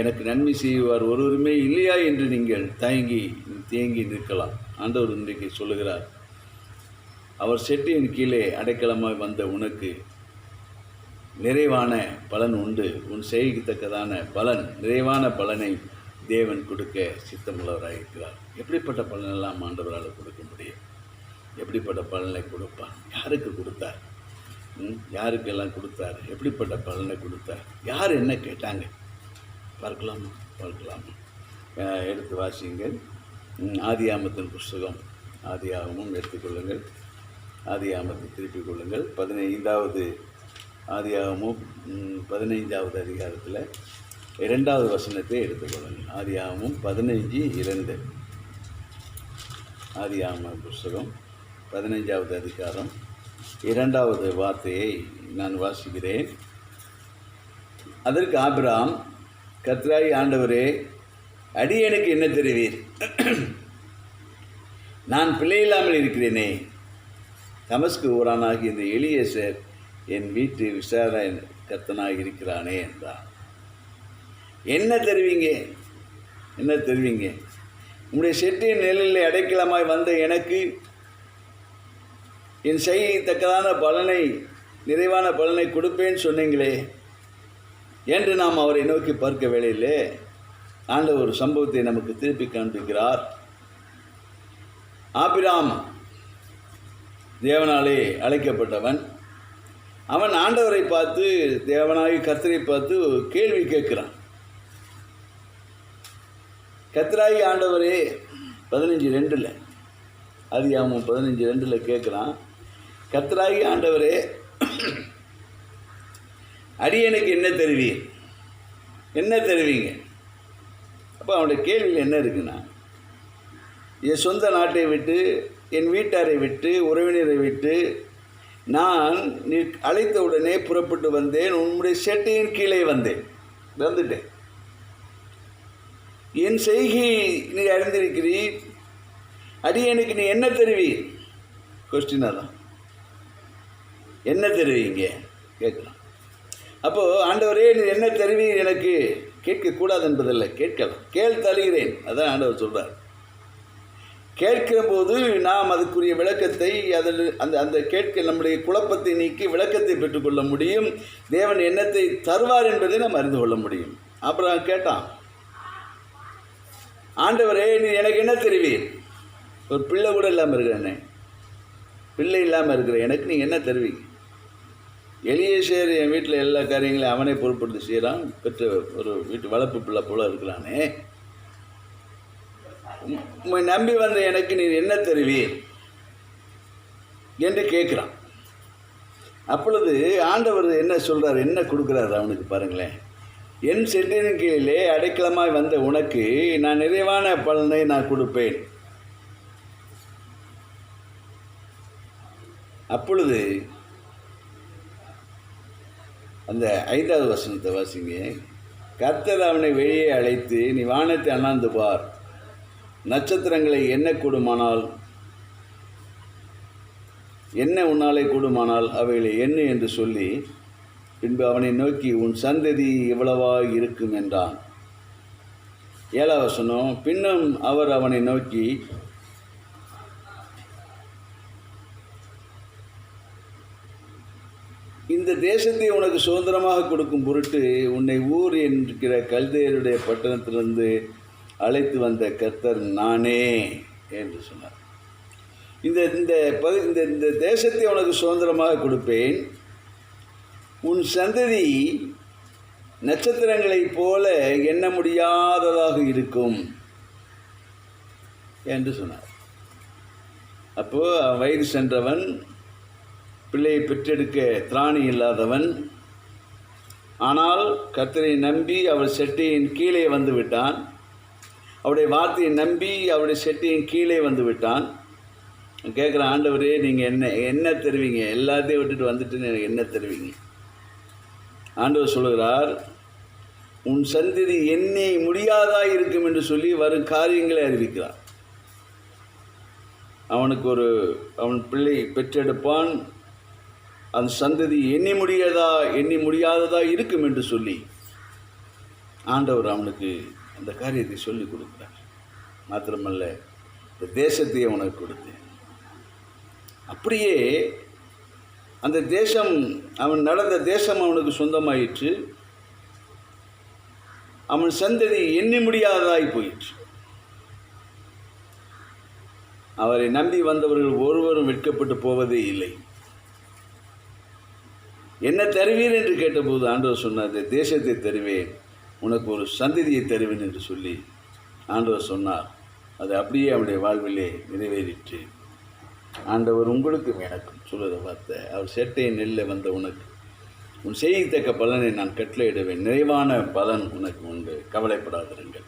எனக்கு நன்மை செய்வார் ஒருவருமே இல்லையா என்று நீங்கள் தேங்கி நிற்கலாம். ஆண்டவர் இன்றைக்கு சொல்லுகிறார், அவர் செட்டியின் கீழே அடைக்கலமாய் வந்த உனக்கு நிறைவான பலன் உண்டு. உன் செய்யத்தக்கதான பலன், நிறைவான பலனை தேவன் கொடுக்க சித்தமுள்ளவராயிருக்கிறார். எப்படிப்பட்ட பலனெல்லாம் ஆண்டவரால் கொடுக்க முடியும்? எப்படிப்பட்ட பலனை கொடுப்பார்? யாருக்கு கொடுத்தார்? யாருக்கெல்லாம் கொடுத்தார்? எப்படிப்பட்ட பலனை கொடுத்தார்? யார் என்ன கேட்டாங்க? பார்க்கலாமா? எடுத்து வாசியுங்கள். ஆதியாகமத்தின் புஸ்தகம், ஆதியாகமும் எடுத்துக்கொள்ளுங்கள். ஆதியாகமத்தை திருப்பிக் கொள்ளுங்கள். 15வது ஆதியாகமும் 15வது அதிகாரத்தில் 2வது வசனத்தை எடுத்துக்கொள்ளுங்கள். ஆதியாகமும் 15:2. ஆதியாகம புஸ்தகம் 15வது அதிகாரம் 2வது வார்த்தையை நான் வாசிக்கிறேன். அதற்கு ஆபிரகாம், கர்த்தராகிய ஆண்டவரே, அடியேனுக்கு என்ன தெரிவீர்? நான் பிள்ளையில்லாமல் இருக்கிறேனே. தமஸ்கு ஊரானாகிய இந்த எலியேசர் என் வீட்டு விசாரணை கர்த்தனாக இருக்கிறானே என்றார். என்ன தெரிவிங்க? உங்களுடைய செட்டியின் நிழலில் அடைக்கலமாய் வந்த எனக்கு என் செய்யத்தக்கதான பலனை, நிறைவான பலனை கொடுப்பேன்னு சொன்னீங்களே என்று நாம் அவரை நோக்கி பார்க்க வேளையிலே ஆண்டவர் ஒரு சம்பவத்தை நமக்கு திருப்பி காண்பிக்கிறார். ஆபிராம் தேவனாலே அழைக்கப்பட்டவன். அவன் ஆண்டவரை பார்த்து, தேவனாகி கர்த்தரை பார்த்து கேள்வி கேட்கிறான். கர்த்தராகி ஆண்டவரே, 15:2 ஆதியாகமம் 15:2 கேட்குறான். கர்த்தராகி ஆண்டவரே, அடியேனுக்கு என்ன தெரிவிங்க? அப்போ அவனுடைய கேள்வியில் என்ன இருக்குன்னா, என் சொந்த நாட்டை விட்டு, என் வீட்டாரை விட்டு, உறவினரை விட்டு நான் நீ அழைத்த உடனே புறப்பட்டு வந்தேன். உன்னுடைய செட்டையின் கீழே வந்துட்டேன். என் செய்கை நீ அறிந்திருக்கிறீர். அடியேனுக்கு நீ என்ன தெரிவீர்? கொஸ்டினாக தான், என்ன தெரிவிங்க கேட்கலாம். அப்போது ஆண்டவரே, நீ என்ன தெரிவீர் எனக்கு கேட்கக்கூடாது என்பதில்லை, கேட்கலாம். தருகிறேன். அதான் ஆண்டவர் சொல்கிறார். கேட்கிற போது நாம் அதுக்குரிய விளக்கத்தை, அந்த கேட்க நம்முடைய குழப்பத்தை நீக்கி விளக்கத்தை பெற்றுக்கொள்ள முடியும். தேவன் என்னத்தை தருவார் என்பதை நாம் அறிந்து கொள்ள முடியும். அப்புறம் கேட்டான், ஆண்டவரே, நீ எனக்கு என்ன தெரிவீர்? ஒரு பிள்ளை கூட இல்லாமல் இருக்கிறேனே, பிள்ளை இல்லாமல் இருக்கிற எனக்கு நீங்கள் என்ன தருவீங்க? எலியேசர் என் வீட்டில் எல்லா காரியங்களையும் அவனே பொறுப்படுத்தி செய்கிறான். பெற்ற ஒரு வீட்டு வளர்ப்பு பிள்ளை போல இருக்கிறானே. உம்மை நம்பி வந்த எனக்கு நீர் என்ன தருவீர் என்று கேட்குறான். அப்பொழுது ஆண்டவர் என்ன சொல்கிறார், என்ன கொடுக்குறாரு அவனுக்கு பாருங்களேன். என் செட்டின் கீழே அடைக்கலமாய் வந்த உனக்கு நான் நிறைவான பலனை நான் கொடுப்பேன். அப்பொழுது அந்த 5வது வசனத்தை வாசிங்க. கர்த்தர் அவனை வெளியே அழைத்து, நீ வானத்தை அண்ணாந்து பார், நட்சத்திரங்களை என்ன உன்னாலே கூடுமானால் அவைகளை எண்ணு என்று சொல்லி, பின்பு அவனை நோக்கி, உன் சந்ததி எவ்வளவாக இருக்கும் என்றான். 7வது வசனம். பின்னும் அவர் அவனை நோக்கி, இந்த தேசத்தை உனக்கு சுதந்திரமாக கொடுக்கும் பொருட்டு உன்னை ஊர் என்கிற கல்தேயருடைய பட்டணத்திலிருந்து அழைத்து வந்த கர்த்தர் நானே என்று சொன்னார். இந்த இந்த இந்த இந்த தேசத்தை உனக்கு சுதந்திரமாக கொடுப்பேன். உன் சந்ததி நட்சத்திரங்களைப் போல எண்ண முடியாததாக இருக்கும் என்று சொன்னார். அப்போது வயது சென்றவன், பிள்ளையை பெற்றெடுக்க திராணி இல்லாதவன், ஆனால் கர்த்தரை நம்பி அவர் செட்டையின் கீழே வந்து விட்டான். அவருடைய வார்த்தையை நம்பி அவருடைய செட்டையின் கீழே வந்து விட்டான். கேட்குற ஆண்டவரே, நீங்கள் என்ன தருவீங்க? எல்லாத்தையும் விட்டுட்டு வந்துட்டு எனக்கு என்ன தருவீங்க? ஆண்டவர் சொல்கிறார், உன் சந்ததி எண்ணி முடியாதா இருக்கும் என்று சொல்லி வரும் காரியங்களை அறிவிக்கிறார். அவன் பிள்ளை பெற்றெடுப்பான், அந்த சந்ததி எண்ணி முடியாததா இருக்கும் என்று சொல்லி ஆண்டவர் அவனுக்கு அந்த காரியத்தை சொல்லிக் கொடுக்கிறார். மாத்திரமல்ல, இந்த தேசத்தையே அவனுக்கு கொடுத்தேன். அப்படியே அந்த தேசம், அவன் நடந்த தேசம் அவனுக்கு சொந்தமாயிற்று. அவன் சந்ததி எண்ணி முடியாததாய் போயிற்று. அவரை நம்பி வந்தவர்கள் ஒருவரும் வெட்கப்பட்டு போவதே இல்லை. என்ன தருவீர் என்று கேட்டபோது ஆண்டவர் சொன்னார், இந்த தேசத்தை தருவேன், உனக்கு ஒரு சந்ததியை தருவேன் என்று சொல்லி ஆண்டவர் சொன்னார். அது அப்படியே அவனுடைய வாழ்விலே நிறைவேறிற்று. ஆண்டவர் உங்களுக்கும் எனக்கும் சொல்லுற வார்த்தை, அவர் செட்டையை நெல்ல வந்த உனக்கு உன் செய்யத்தக்க பலனை நான் கட்டளையிடுவேன். நிறைவான பலன் உனக்கு உண்டு, கவலைப்படாதிருங்கள்.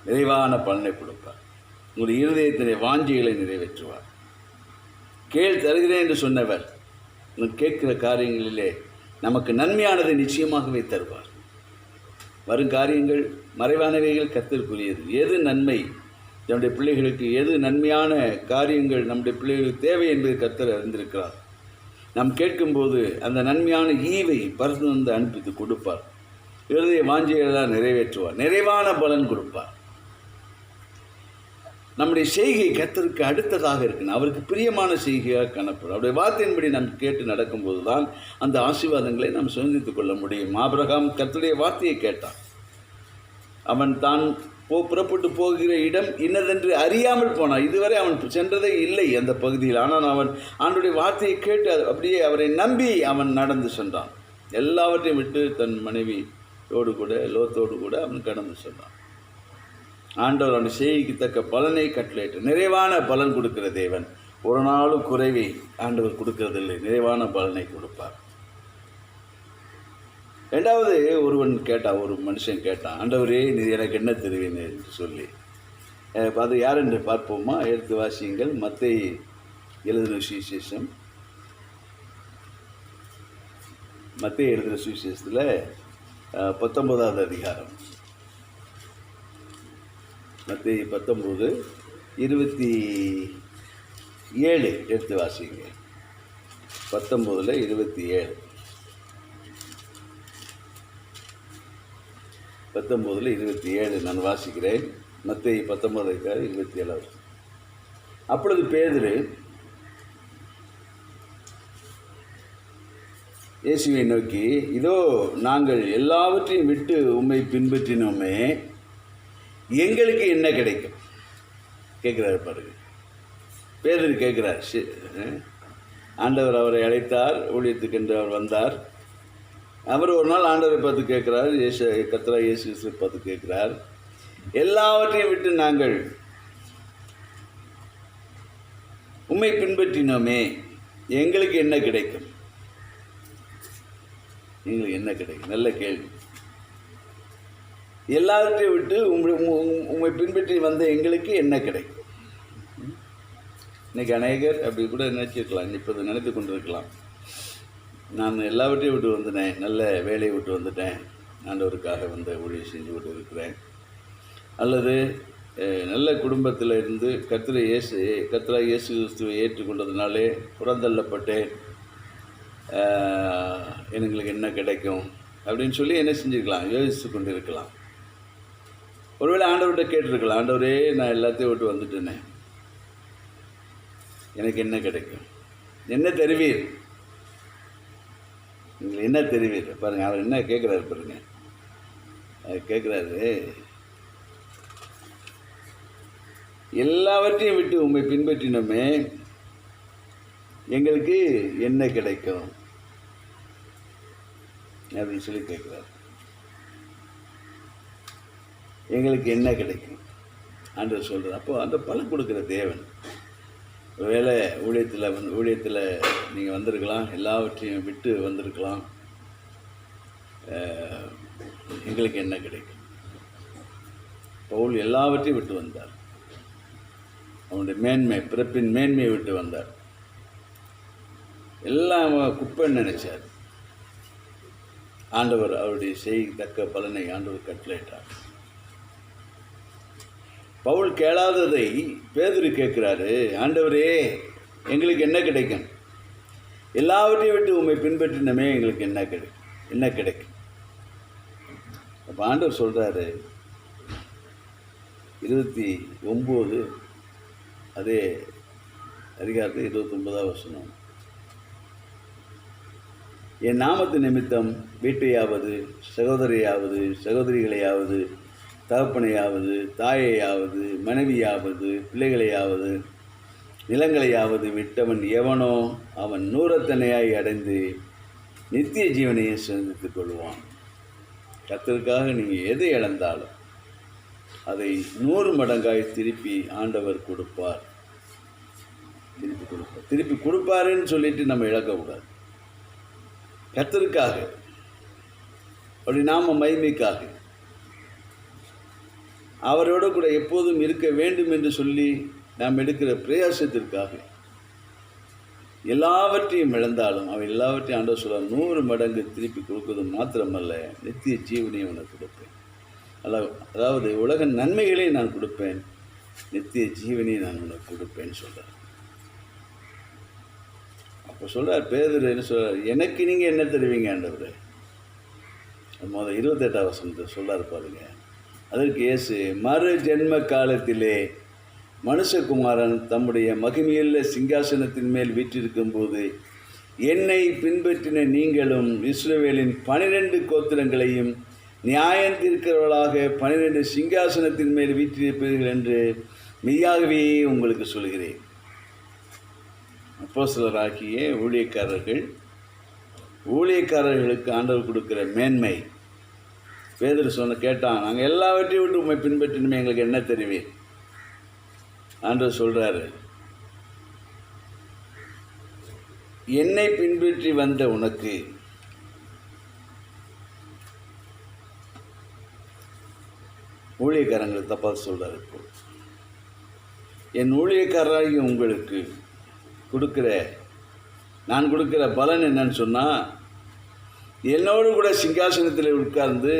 நிறைவான பலனை கொடுப்பார். உங்களுடைய இருதயத்தினை வாஞ்சிகளை நிறைவேற்றுவார். கேள் தருகிறேன் என்று சொன்னவர் கேட்கிற காரியங்களிலே நமக்கு நன்மையானதை நிச்சயமாகவே தருவார். வரும் காரியங்கள் மறைவானவைகள் கர்த்தருக்குரியது. எது நன்மை நம்முடைய பிள்ளைகளுக்கு, எது நன்மையான காரியங்கள் நம்முடைய பிள்ளைகளுக்கு தேவை என்பதை கர்த்தர் அறிந்திருக்கிறார். நாம் கேட்கும்போது அந்த நன்மையான ஈவை பரிசு வந்து அனுப்பித்து கொடுப்பார். இருதய வாஞ்சிகளெல்லாம் நிறைவேற்றுவார். நிறைவான பலன் கொடுப்பார். நம்முடைய செய்கை கர்த்தருக்கு அடுத்ததாக இருக்கணும். அவருக்கு பிரியமான செய்கையாக காணப்படும். அவருடைய வார்த்தையின்படி நாம் கேட்டு நடக்கும்போது தான் அந்த ஆசீர்வாதங்களை நாம் சுதந்திரித்துக் கொள்ள முடியும். ஆபிரகாம் கர்த்தருடைய வார்த்தையை கேட்டான். அவன் தான் புறப்பட்டு போகிற இடம் இன்னதென்று அறியாமல் போனான். இதுவரை அவன் சென்றதே இல்லை அந்த பகுதியில். ஆனால் அவன் ஆண்டவருடைய வார்த்தையை கேட்டு அப்படியே அவரை நம்பி அவன் நடந்து சென்றான். எல்லாவற்றையும் விட்டு தன் மனைவியோடு கூட லோத்தோடு கூட அவன் கடந்து சென்றான். ஆண்டவர் அவன் செய்கைக்கு தக்க பலனை கட்டளையிட்டு நிறைவான பலன் கொடுக்கிற தேவன். ஒரு நாளும் குறைவை ஆண்டவர் கொடுக்கறதில்லை, நிறைவான பலனை கொடுப்பார். ரெண்டாவது ஒரு மனுஷன் கேட்டான், ஆண்டவரே நீ எனக்கு என்ன தருவீன்னு என்று சொல்லி. அது யார் என்று பார்ப்போமா? எடுத்து வாசியுங்கள். மத்தேயு எழுதின சுவிசேஷம், மத்தேயு எழுதின சுவிசேஷத்தில் 19வது அதிகாரம், மத்தேயு 19:27 எடுத்து வாசிங்க. 19:27 19:27 நான் வாசிக்கிறேன். மத்தேயு 19:27. அப்பொழுது பேதுரு இயேசுவை நோக்கி, இதோ நாங்கள் எல்லாவற்றையும் விட்டு உம்மை பின்பற்றினோமே, எங்களுக்கு என்ன கிடைக்கும்? கேட்குறாரு பாருங்க. பேதுரு கேட்குறார். ஆண்டவர் அவரை அழைத்தார், ஊழியத்துக்கென்று அவர் வந்தார். அவர் ஒரு நாள் ஆண்டவரை பார்த்து கேட்குறார், கர்த்தராகிய இயேசு கிறிஸ்துவை பார்த்து கேட்குறார், எல்லாவற்றையும் விட்டு நாங்கள் உம்மை பின்பற்றினோமே, எங்களுக்கு என்ன கிடைக்கும்? எங்களுக்கு என்ன கிடைக்கும்? நல்ல கேள்வி. எல்லாவற்றையும் விட்டு உம்மை பின்பற்றி வந்த எங்களுக்கு என்ன கிடைக்கும்? இன்னைக்கு அநேகர் அப்படி கூட நினைச்சிருக்கலாம், இப்போது நினைத்து கொண்டிருக்கலாம், நான் எல்லாவற்றையும் விட்டு வந்துட்டேன், நல்ல வேலையை விட்டு வந்துட்டேன், ஆண்டவருக்காக ஊழியம் செஞ்சு விட்டு இருக்கிறேன், அல்லது நல்ல குடும்பத்தில் இருந்து கர்த்தராகிய இயேசு கிறிஸ்துவை ஏற்றுக்கொண்டதுனாலே புறந்தள்ளப்பட்டேன், எங்களுக்கு என்ன கிடைக்கும் அப்படின்னு சொல்லி என்ன செஞ்சுருக்கலாம், யோசித்து கொண்டு இருக்கலாம். ஒருவேளை ஆண்டவர்கிட்ட கேட்டிருக்கலாம், ஆண்டவரே நான் எல்லாத்தையும் விட்டு வந்துட்டேனே, எனக்கு என்ன கிடைக்கும்? என்ன தருவீர்? உங்களுக்கு என்ன தெரியுது பாருங்கள். அவர் என்ன கேட்குறாரு பாருங்க. கேட்குறாரு, எல்லாவற்றையும் விட்டு உண்மை பின்பற்றினோமே, எங்களுக்கு என்ன கிடைக்கும் அப்படின்னு சொல்லி கேட்குறாரு. எங்களுக்கு என்ன கிடைக்கும் ஆண்டவர் சொல்கிறார். அப்போ அந்த பலன் கொடுக்குற தேவன். ஒருவேளை ஊழியத்தில் நீங்கள் வந்திருக்கலாம், எல்லாவற்றையும் விட்டு வந்திருக்கலாம். எங்களுக்கு என்ன கிடைக்கும்? பவுல் எல்லாவற்றையும் விட்டு வந்தார். அவனுடைய மேன்மை, பிறப்பின் மேன்மையை விட்டு வந்தார். எல்லாம் குப்பைன்னு நினைச்சார். ஆண்டவர் அவருடைய செய்யத்தக்க பலனை ஆண்டவர் கட்டளையிட்டார். பவுல் கேளாததை பேதுரு கேட்குறாரு. ஆண்டவரே, எங்களுக்கு என்ன கிடைக்கும்? எல்லாவற்றையும் விட்டு உண்மை பின்பற்றினமே, எங்களுக்கு என்ன கிடைக்கும்? அப்போ ஆண்டவர் சொல்கிறாரு, 29 அதே அதிகாரத்தில் 29ஆம் வசனம், என் நாமத்து நிமித்தம் வீட்டையாவது, சகோதரியையாவது, சகோதரிகளையாவது, தகப்பனையாவது, தாயையாவது, மனைவியாவது, பிள்ளைகளையாவது, நிலங்களையாவது விட்டவன் எவனோ அவன் 100 அடைந்து நித்திய ஜீவனையை சந்தித்துக் கொள்வான். கர்த்தருக்காக நீங்கள் எதை இழந்தாலும் அதை 100 மடங்காய் திருப்பி ஆண்டவர் கொடுப்பார். திருப்பி கொடுப்பாருன்னு சொல்லிட்டு நம்ம இழக்கக்கூடாது. கர்த்தருக்காக, அப்படி நாம மகிமைக்காக, அவரோடு கூட எப்போதும் இருக்க வேண்டும் என்று சொல்லி நாம் எடுக்கிற பிரயாசத்திற்காக எல்லாவற்றையும் இழந்தாலும் அவை எல்லாவற்றையும் ஆண்டவர் சொல்ல 100 மடங்கு திருப்பி கொடுப்பது மாத்திரமல்ல, நித்திய ஜீவனையும் உனக்கு கொடுப்பேன். அதாவது உலக நன்மைகளை நான் கொடுப்பேன், நித்திய ஜீவனை நான் உனக்கு கொடுப்பேன்னு சொல்கிறேன். அப்போ சொல்கிறார் பேதுரு, என்ன சொல்கிறார்? எனக்கு நீங்கள் என்ன தருவீங்க ஆண்டவரே? முதல் 28ஆம் வசனத்தை சொல்கிறார் பாருங்க. அதற்கு இயேசு, மறு ஜென்ம காலத்திலே மனுஷகுமாரன் தம்முடைய மகிமையுள்ள சிங்காசனத்தின் மேல் வீற்றிருக்கும் போது என்னை பின்பற்றின நீங்களும் இஸ்ரவேலின் 12 கோத்திரங்களையும் நியாயம் தீர்க்கிறவர்களாக 12 சிங்காசனத்தின் மேல் வீற்றிருப்பீர்கள் என்று மெய்யாகவே உங்களுக்கு சொல்கிறேன். அப்போஸ்தலராகிய ஊழியக்காரர்களுக்கு ஆண்டவர் கொடுக்கிற மேன்மை. பேதுரு கேட்டான், நாங்கள் எல்லாவற்றையும் விட்டு உண்மை பின்பற்றினுமே, எங்களுக்கு என்ன தெரியும்? ஆண்டவர் சொல்கிறாரு, என்னை பின்பற்றி வந்த உனக்கு ஊழியக்காரங்களை தப்பாக சொல்கிறார். இப்போ என் ஊழியக்காரராகி உங்களுக்கு நான் கொடுக்குற பலன் என்னன்னு சொன்னால், என்னோடு கூட சிங்காசனத்தில் உட்கார்ந்து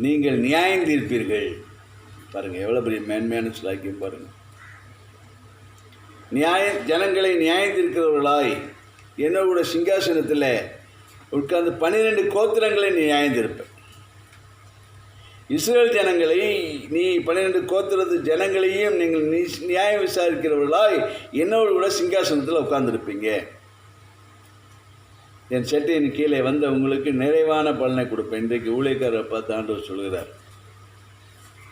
நீங்கள் நியாயம் தீர்ப்பீர்கள். பாருங்கள், எவ்வளோ பெரிய மேன்மையான சிலாக்கியம் பாருங்கள். ஜனங்களை நியாயம் தீர்க்கிறவர்களாய் என்னோட கூட சிங்காசனத்தில் உட்கார்ந்து 12 கோத்திரங்களை நீ நியாயம் தீர்ப்ப. இஸ்ரேல் ஜனங்களை, நீ 12 கோத்திரத்து ஜனங்களையும் நீங்கள் நியாயம் விசாரிக்கிறவர்களாய் என்னோடு கூட சிங்காசனத்தில் உட்கார்ந்துருப்பீங்க. என் சட்டையின் கீழே வந்த உங்களுக்கு நிறைவான பலனை கொடுப்பேன். இன்றைக்கு ஊழியக்காரரை பார்த்து ஆண்டவர் சொல்கிறார்,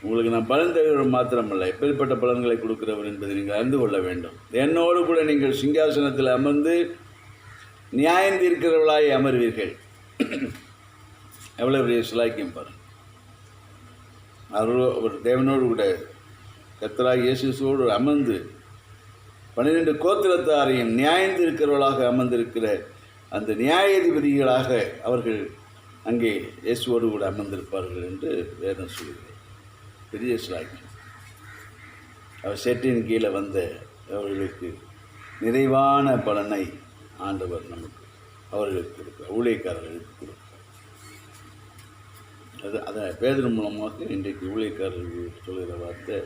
உங்களுக்கு நான் பலன் தருகிறவர் மாத்திரமல்ல, எப்படிப்பட்ட பலன்களை கொடுக்கிறவர் என்பதை நீங்கள் அறிந்து கொள்ள வேண்டும். என்னோடு கூட நீங்கள் சிங்காசனத்தில் அமர்ந்து நியாயம் தீர்க்கிறவர்களாய் அமர்வீர்கள். எவ்வளோ பெரிய சிலாக்கியம் பாருங்கள். அவர் தேவனோடு கூட கர்த்தராகிய இயேசுவோடு அமர்ந்து 12 கோத்திரத்தாரையும் நியாயம் தீர்க்கிறவர்களாக அமர்ந்திருக்கிற அந்த நியாயாதிபதிகளாக அவர்கள் அங்கே இயேசுவோடு கூட அமர்ந்திருப்பார்கள் என்று வேதம் சொல்கிறது. பெரிய சிலாக்கியம். அவர் செட்டின் கீழே வந்த அவர்களுக்கு நிறைவான பலனை ஆண்டவர் நமக்கு அவர்களுக்கு கொடுப்பார், ஊழியக்காரர்களுக்கு கொடுப்பார். அதை பேதுரு மூலமாக இன்றைக்கு ஊழியக்காரர்கள் சொல்கிற வார்த்தை,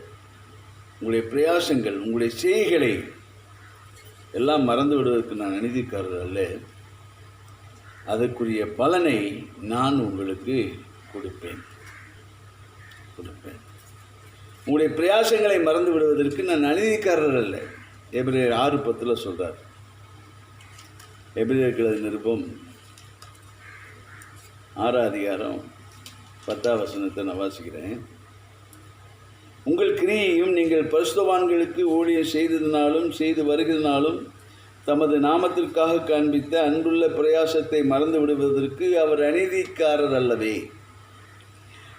உங்களுடைய பிரயாசங்கள், உங்களுடைய செய்கைகளை எல்லாம் மறந்து விடுவதற்கு நான் அநீதிக்காரர் அல்ல, அதற்குரிய பலனை நான் உங்களுக்கு கொடுப்பேன். உங்களுடைய பிரயாசங்களை மறந்து விடுவதற்கு நான் அநீதிக்காரர் அல்ல. எபிரேயர் 6:10 சொல்கிறார். எபிரேயர்கள் நிருபம் 6ஆம் அதிகாரம் 10ஆம் வசனத்தை நான் வாசிக்கிறேன். உங்கள் கிரியையும் நீங்கள் பரிசுத்தவான்களுக்கு ஊழியம் செய்ததினாலும் செய்து வருகிறதினாலும் தமது நாமத்திற்காக காண்பித்த அன்புள்ள பிரயாசத்தை மறந்து விடுவதற்கு அவர் அநீதிக்காரர் அல்லவே.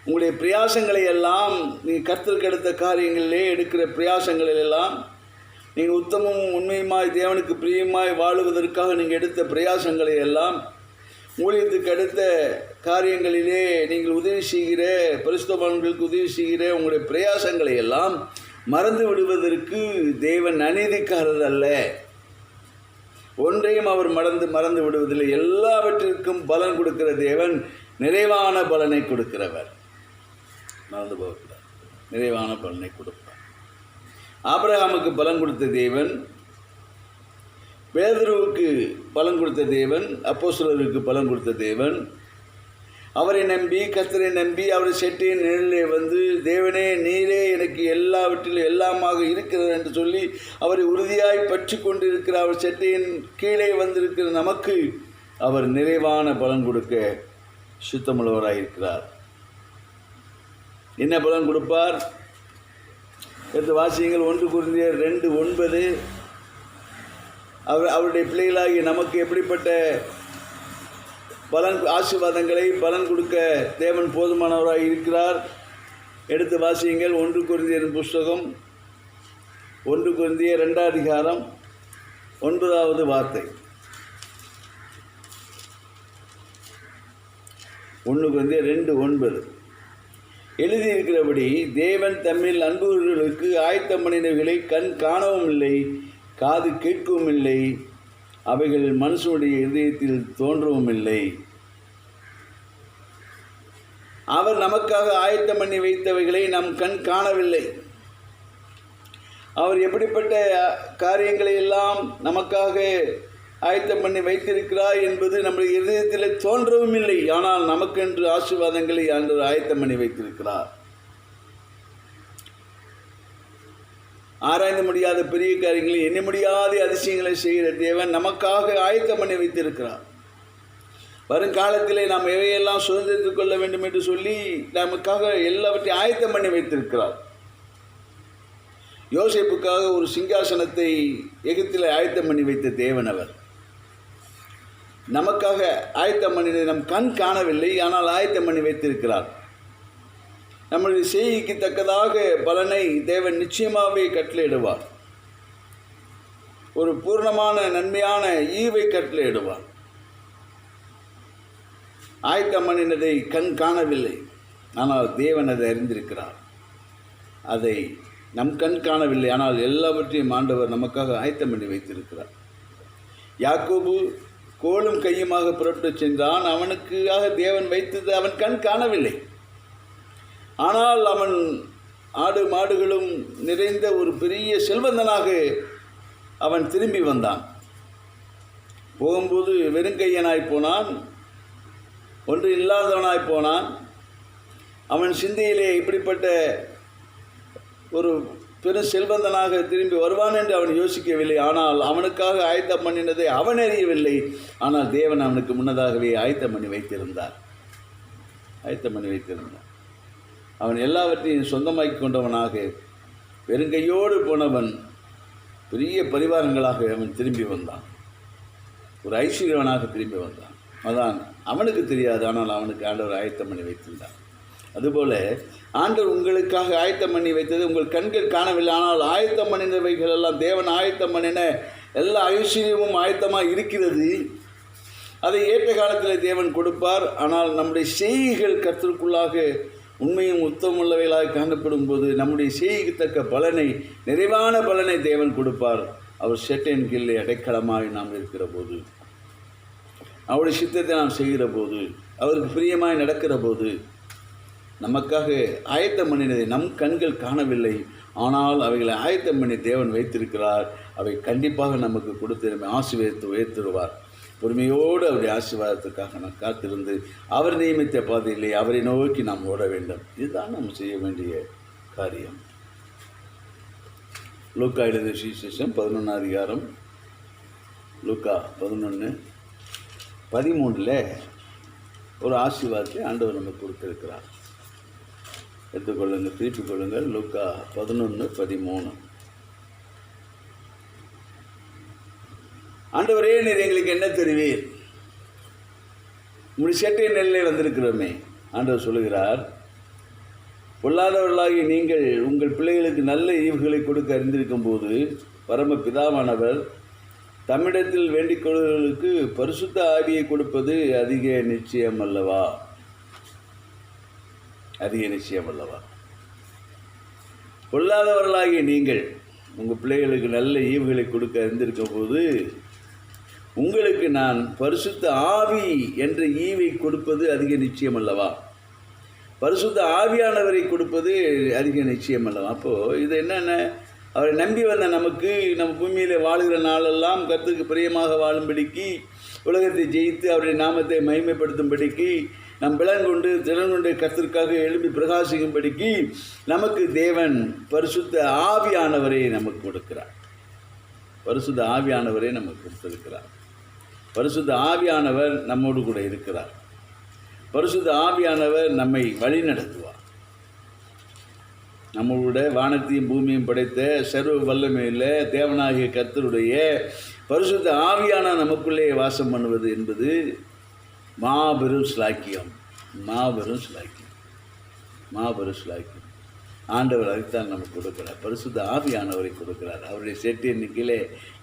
உங்களுடைய பிரயாசங்களை எல்லாம் நீங்கள் கர்த்தருக்கு அடுத்த காரியங்களிலே எடுக்கிற பிரயாசங்களிலெல்லாம் நீங்கள் உத்தமமும் உண்மையுமாய் தேவனுக்கு பிரியமாய் வாழுவதற்காக நீங்கள் எடுத்த பிரயாசங்களை எல்லாம் ஊழியத்துக்கு அடுத்த காரியங்களிலே நீங்கள் உதவி செய்கிற பரிசுத்தவான்களுக்கு உதவி செய்கிற உங்களுடைய பிரயாசங்களை எல்லாம் மறந்து விடுவதற்கு தேவன் அநீதிக்காரர் அல்ல. ஒன்றையும் அவர் மறந்து விடுவதில்லை. எல்லாவற்றிற்கும் பலன் கொடுக்கிற தேவன் நிறைவான பலனை கொடுக்கிறவர். மறந்து போகக்கூடாது. நிறைவான பலனை கொடுப்பார். ஆபிரகாமுக்கு பலன் கொடுத்த தேவன், பேதுருவுக்கு பலன் கொடுத்த தேவன், அப்போஸ்தலருக்கு பலன் கொடுத்த தேவன், அவரை நம்பி கர்த்தரை நம்பி அவரை செட்டியின் நிழலிலே வந்து தேவனே நீரே எனக்கு எல்லாவற்றிலும் எல்லாமாக இருக்கிறது என்று சொல்லி அவரை உறுதியாய் பற்றி கொண்டிருக்கிற அவர் செட்டியின் கீழே வந்திருக்கிற நமக்கு அவர் நிறைவான பலன் கொடுக்க சுத்தமுள்ளவராயிருக்கிறார். என்ன பலன் கொடுப்பார்? எடுத்து வாசியங்கள் 1 கொரிந்தியர் 2:9. அவருடைய பிள்ளைகளாகி நமக்கு எப்படிப்பட்ட பலன் ஆசீர்வாதங்களை பலன் கொடுக்க தேவன் போதுமானவராக இருக்கிறார். எடுத்து வாசியுங்கள் 1 கொரிந்தியர் புஸ்தகம் 1 கொரிந்தியர் 2ஆம் அதிகாரம் 9வது வார்த்தை. 1 கொரிந்தியர் 2:9 எழுதியிருக்கிறபடி தேவன் தம்மில் அன்புகளுக்கு ஆயத்தம் பண்ணினவைகளை கண் காணவும் இல்லை, காது கேட்கவும் இல்லை, அவைகள் மனுஷனுடைய இதயத்தில் தோன்றவும் இல்லை. அவர் நமக்காக ஆயத்தம் பண்ணி வைத்தவைகளை நம் கண் காணவில்லை. அவர் எப்படிப்பட்ட காரியங்களை எல்லாம் நமக்காக ஆயத்தம் பண்ணி வைத்திருக்கிறார் என்பது நம்முடைய இதயத்தில் தோன்றவும் இல்லை. ஆனால் நமக்கென்று ஆசீர்வாதங்களை ஆண்டவர் ஆயத்தம் பண்ணி வைத்திருக்கிறார். ஆராய்ந்து முடியாத பெரிய காரியங்களை, எண்ண முடியாத அதிசயங்களை செய்கிற தேவன் நமக்காக ஆயத்தம் பண்ணி வைத்திருக்கிறார். வருங்காலத்திலே நாம் எவையெல்லாம் சுதந்திரத்துக் கொள்ள வேண்டும் என்று சொல்லி நமக்காக எல்லாவற்றையும் ஆயத்தம் பண்ணி வைத்திருக்கிறார். யோசேப்புக்காக ஒரு சிங்காசனத்தை எகிப்தில் ஆயத்தம் பண்ணி வைத்த தேவன் அவர். நமக்காக ஆயத்தம் பண்ணினதை நம் கண் காணவில்லை, ஆனால் ஆயத்தம் பண்ணி வைத்திருக்கிறார். நம்முடைய செய்திக்கு தக்கதாக பலனை தேவன் நிச்சயமாகவே கட்டளையிடுவார். ஒரு பூர்ணமான நன்மையான ஈவை கட்டளையிடுவார். ஆயத்தம் பண்ணினதை கண் காணவில்லை, ஆனால் தேவன் அதை அறிந்திருக்கிறார். அதை நம் கண் காணவில்லை, ஆனால் எல்லாவற்றையும் ஆண்டவர் நமக்காக ஆயத்தம் பண்ணி வைத்திருக்கிறார். யாக்கோபு கோலும் கையுமாக புறப்பட்டு சென்றான். அவனுக்காக தேவன் வைத்தது அவன் கண் காணவில்லை. ஆனால் அவன் ஆடு மாடுகளும் நிறைந்த ஒரு பெரிய செல்வந்தனாக அவன் திரும்பி வந்தான். போகும்போது வெறுங்கையனாய் போனான், ஒன்று இல்லாதவனாய் போனான். அவன் சிந்தையிலே இப்படிப்பட்ட ஒரு பெரு செல்வந்தனாக திரும்பி வருவான் என்று அவன் யோசிக்கவில்லை. ஆனால் அவனுக்காக ஆயத்தம் பண்ணினதை அவன் அறியவில்லை. ஆனால் தேவன் அவனுக்கு முன்னதாகவே ஆயத்தம் பண்ணி வைத்திருந்தார். அவன் எல்லாவற்றையும் சொந்தமாக்கி கொண்டவனாக வெறுங்கையோடு போனவன் பெரிய பரிவாரங்களாக அவன் திரும்பி வந்தான். ஒரு ஐஸ்வர்யவனாக திரும்பி வந்தான். அதான் அவனுக்கு தெரியாது, ஆனால் அவனுக்கு ஆண்டவர் ஆயத்தம் பண்ணி வைத்திருந்தார். அதுபோல் ஆண்டவர் உங்களுக்காக ஆயத்தம் பண்ணி வைத்தது உங்கள் கண்கள் காணவில்லை, ஆனால் ஆயத்தம் பண்ணினவைகள் எல்லாம் தேவன் ஆயத்தம் பண்ணின எல்லா ஐஸ்வர்யமும் ஆயத்தமாக இருக்கிறது. அதை ஏற்ற காலத்தில் தேவன் கொடுப்பார். ஆனால் நம்முடைய செய்கைகள் கர்த்தருக்குள்ளாக உண்மையும் உத்தமுள்ளவைகளாக காணப்படும் போது நம்முடைய செய்கைக்கு தக்க பலனை, நிறைவான பலனை தேவன் கொடுப்பார். அவர் செட்டையின் கீழே அடைக்கலமாக நாம் இருக்கிற போது, அவருடைய சித்தத்தை நாம் செய்கிற போது, அவருக்கு பிரியமாய் நடக்கிற போது, நமக்காக ஆயத்தம் பண்ணினதை நம் கண்கள் காணவில்லை, ஆனால் அவைகளை ஆயத்தம் பண்ணி தேவன் வைத்திருக்கிறார். அவை கண்டிப்பாக நமக்கு கொடுத்து நம்மை ஆசீர்வதித்து உயர்த்திடுவார். பொறுமையோடு அவருடைய ஆசீர்வாதத்துக்காக நாம் காத்திருந்து அவர் நியமித்த பாதையிலே அவரை நோக்கி நாம் ஓட வேண்டும். இதுதான் நாம் செய்ய வேண்டிய காரியம். லூக்கா எழுதிய சுவிசேஷம் 11ஆம் அதிகாரம், லூக்கா 11:13 ஒரு ஆசீர்வாதத்தை ஆண்டவர் நமக்கு கொடுத்திருக்கிறார். எடுத்துக்கொள்ளுங்கள், திருப்பிக் கொள்ளுங்கள். லூக்கா 11:13. ஆண்டவரே, நீர் எங்களுக்கு என்ன தருவீர்? உங்களுடைய சேட்டை நெல்லை வந்திருக்கிறோமே. ஆண்டவர் சொல்லுகிறார், பொல்லாதவர்களாகி நீங்கள் உங்கள் பிள்ளைகளுக்கு நல்ல ஈவுகளை கொடுக்க அறிந்திருக்கும் போது பரம பிதாவானவர் தம்மிடத்தில் வேண்டிக் கொள்வர்களுக்கு பரிசுத்த ஆவியை கொடுப்பது அதிக நிச்சயம் அல்லவா? அதிக நிச்சயம் அல்லவா? பொல்லாதவர்களாகிய நீங்கள் உங்கள் பிள்ளைகளுக்கு நல்ல ஈவுகளை கொடுக்க அறிந்திருக்கும் போது உங்களுக்கு நான் பரிசுத்த ஆவி என்ற ஈவை கொடுப்பது அதிக நிச்சயம் அல்லவா? பரிசுத்த ஆவியானவரை கொடுப்பது அதிக நிச்சயம் அல்லவா? அப்போது இது என்னென்ன, அவரை நம்பி வந்த நமக்கு நம்ம பூமியில் வாழுகிற நாளெல்லாம் கர்த்தருக்கு பிரியமாக வாழும்படிக்கு, உலகத்தை ஜெயித்து அவருடைய நாமத்தை மகிமைப்படுத்தும்படிக்கு, நம் திறன் கொண்டு கர்த்தருக்காக எழுப்பி பிரகாசிக்கும்படிக்கு நமக்கு தேவன் பரிசுத்த ஆவியானவரை நமக்கு கொடுக்கிறார். பரிசுத்த ஆவியானவரை நமக்கு கொடுத்திருக்கிறார். பரிசுத்த ஆவியானவர் நம்மோடு கூட இருக்கிறார். பரிசுத்த ஆவியானவர் நம்மை வழி நடத்துவார். நம்மளுடைய வானத்தையும் பூமியும் படைத்த சர்வ வல்லமையில் தேவனாகிய கர்த்தருடைய பரிசுத்த ஆவியான நமக்குள்ளே வாசம் பண்ணுவது என்பது மாபெரும் ஸ்லாக்கியம். மாபெரும் ஸ்லாக்கியம். மாபெரும் ஸ்லாக்கியம். ஆண்டவர் அதுதான் நமக்கு கொடுக்கிறார். பரிசுத்த ஆவியானவரை கொடுக்கிறார். அவருடைய செட்டின் கீழே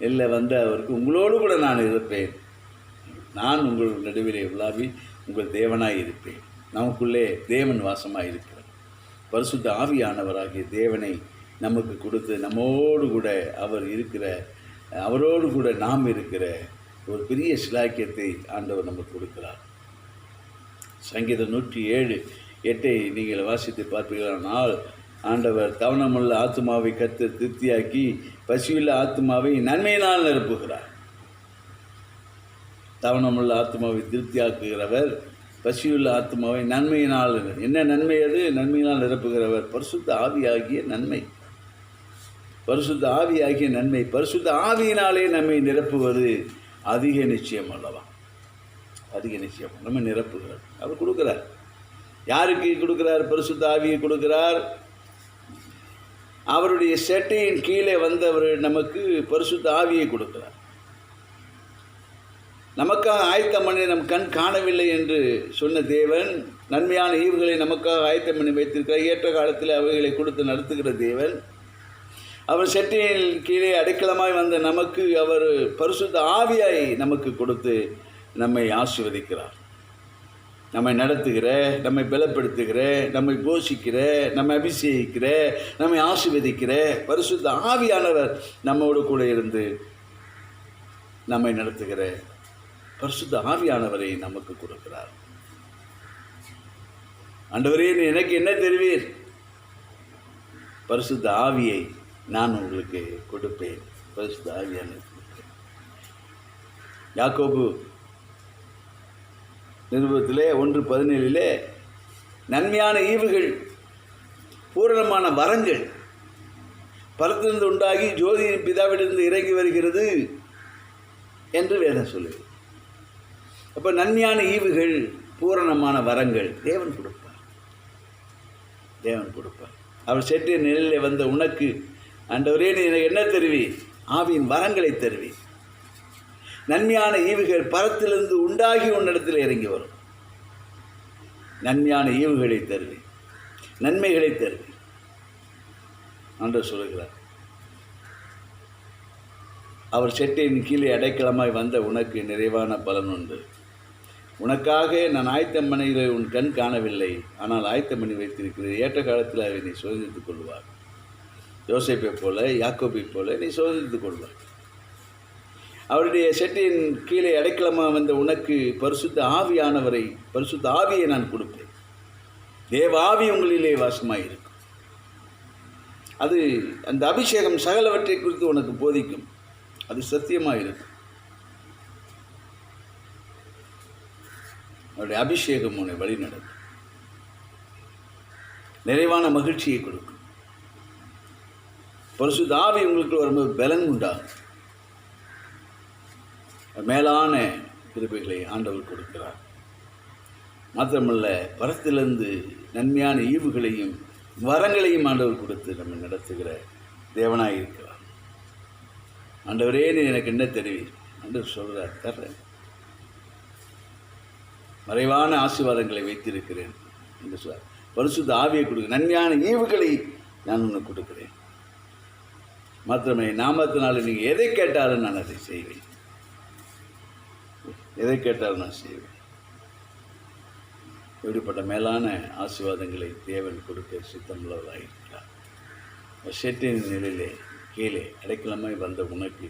எல்லாம் வந்து அவருக்கு, உங்களோடு கூட நான் இருப்பேன், நான் உங்கள் நடுவிலே உலாவி உங்கள் தேவனாய் இருப்பேன். நமக்குள்ளே தேவன் வாசமாக இருக்கிறார். பரிசுத்த ஆவியானவராகிய தேவனை நமக்கு கொடுத்து நம்மோடு கூட அவர் இருக்கிற, அவரோடு கூட நாம் இருக்கிற ஒரு பெரிய சிலாக்கியத்தை ஆண்டவர் நமக்கு கொடுக்கிறார். சங்கீதம் 107:8 நீங்கள் வாசித்து பார்ப்பீர்களானால், ஆண்டவர் தவணமுள்ள ஆத்மாவை கர்த்தர் திருப்தியாக்கி பசியுள்ள ஆத்மாவை நன்மையினால் நிரப்புகிறார். தவணமுள்ள ஆத்மாவை திருப்தியாக்குகிறவர் பசியுள்ள ஆத்மாவை நன்மையினால், என்ன நன்மை அது? நன்மையினால் நிரப்புகிறவர். பரிசுத்த ஆவியாகிய நன்மை. பரிசுத்த ஆவியாகிய நன்மை. பரிசுத்த ஆவியினாலே நம்மை நிரப்புவது அதிக நிச்சயம் அல்லவா? அதிக நிச்சயம். நம்ம நிரப்புகிறார். அவர் கொடுக்கிறார். யாருக்கு கொடுக்கிறார்? பரிசுத்த ஆவியை கொடுக்கிறார். அவருடைய செட்டையின் கீழே வந்தவர் நமக்கு பரிசுத்த ஆவியை கொடுக்கிறார். நமக்காக ஆயத்தம் பண்ணி நம் கண் காணவில்லை என்று சொன்ன தேவன் நன்மையான ஈவுகளை நமக்காக ஆயத்தம் பண்ணி வைத்திருக்கிறார். ஏற்ற காலத்தில் அவைகளை கொடுத்து நடத்துகிற தேவன், அவர் செட்டியின் கீழே அடைக்கலமாய் வந்த நமக்கு அவர் பரிசுத்த ஆவியாய் நமக்கு கொடுத்து நம்மை ஆசீர்வதிக்கிறார். நம்மை நடத்துகிற, நம்மை பலப்படுத்துகிற, நம்மை போஷிக்கிற, நம்மை அபிஷேகிக்கிற, நம்மை ஆசீர்வதிக்கிற பரிசுத்த ஆவியானவர் நம்மோடு கூட இருந்து நம்மை நடத்துகிற பரிசுத்த ஆவியானவரை நமக்கு கொடுக்கிறார். ஆண்டவரே, எனக்கு என்ன தருவீர்? பரிசுத்த ஆவியை நான் உங்களுக்கு கொடுப்பேன். பரிசுத்த ஆவியானவர். யாக்கோபு நிருபத்திலே 1:17 நன்மையான ஈவுகள், பூரணமான வரங்கள் பரத்திலிருந்து உண்டாகி ஜோதியின் பிதாவிலிருந்து இறங்கி வருகிறது என்று வேதம் சொல்லுது. அப்போ நன்மையான ஈவுகள், பூரணமான வரங்கள் தேவன் கொடுப்பார். தேவன் கொடுப்பார். அவர் செட்டிய நிலையில் வந்த உனக்கு, ஆண்டவரே, நீ எனக்கு என்ன தருவீர்? ஆவியின் வரங்களை தருவீர். நன்மையான ஈவுகள் பரத்திலிருந்து உண்டாகி உன்னிடத்தில் இறங்கி வரும். நன்மையான ஈவுகளை தருவீர், நன்மைகளை தருவீர். ஆண்டவர் சொல்லுகிறார், அவர் செட்டின் கீழே அடைக்கலமாய் வந்த உனக்கு நிறைவான பலன் உண்டு. உனக்காக நான் ஆயத்தம் பண்ணிகளை உன் கண் காணவில்லை, ஆனால் ஆயத்தம் பண்ணி வைத்திருக்கிறேன். ஏற்ற காலத்தில் அதை நீ சோதித்துக் கொள்வார். யோசேப்பை போல, யாக்கோபை போல நீ சோதித்துக் கொள்வார். அவருடைய செட்டின் கீழே அடைக்கலமாக வந்த உனக்கு பரிசுத்த ஆவியானவரை, பரிசுத்த ஆவியை நான் கொடுப்பேன். தேவ ஆவி உங்களிலே வாசமாக இருக்கும். அது அந்த அபிஷேகம் சகலவற்றை குறித்து உனக்கு போதிக்கும். அது சத்தியமாக இருக்கும். அவருடைய அபிஷேகம் உன்னை வழி நடக்கும். நிறைவான மகிழ்ச்சியை கொடுக்கும். பரிசுத்த ஆவி உங்களுக்கு வரும்போது பலன் உண்டாகும். மேலான கிருபைகளை ஆண்டவர் கொடுக்கிறார். மாத்திரமல்ல, பரத்திலிருந்து நன்மையான ஈவுகளையும் வரங்களையும் ஆண்டவர் கொடுத்து நம்ம நடத்துகிற தேவனாக இருக்கிறார். ஆண்டவரே, நீ எனக்கு என்ன தெரிவி ஆண்டவர் சொல்கிறார், தர்றேன். மறைவான ஆசீர்வாதங்களை வைத்திருக்கிறேன் என்று சொல்றார். பரிசுத்த ஆவியை கொடுக்க, நன்மையான ஈவுகளை நான் உனக்கு கொடுக்கிறேன். மாத்திரமே நாமத்தினால நீங்கள் எதை கேட்டாலும் நான் அதை செய்வேன். எதை கேட்டாலும் நான் செய்வேன். இப்படிப்பட்ட மேலான ஆசீர்வாதங்களை தேவன் கொடுக்க சித்தமுள்ளவராக இருக்கிறார். ஷெட்டின் நிலையிலே கீழே அடைக்கலமாய் வந்த உனக்கு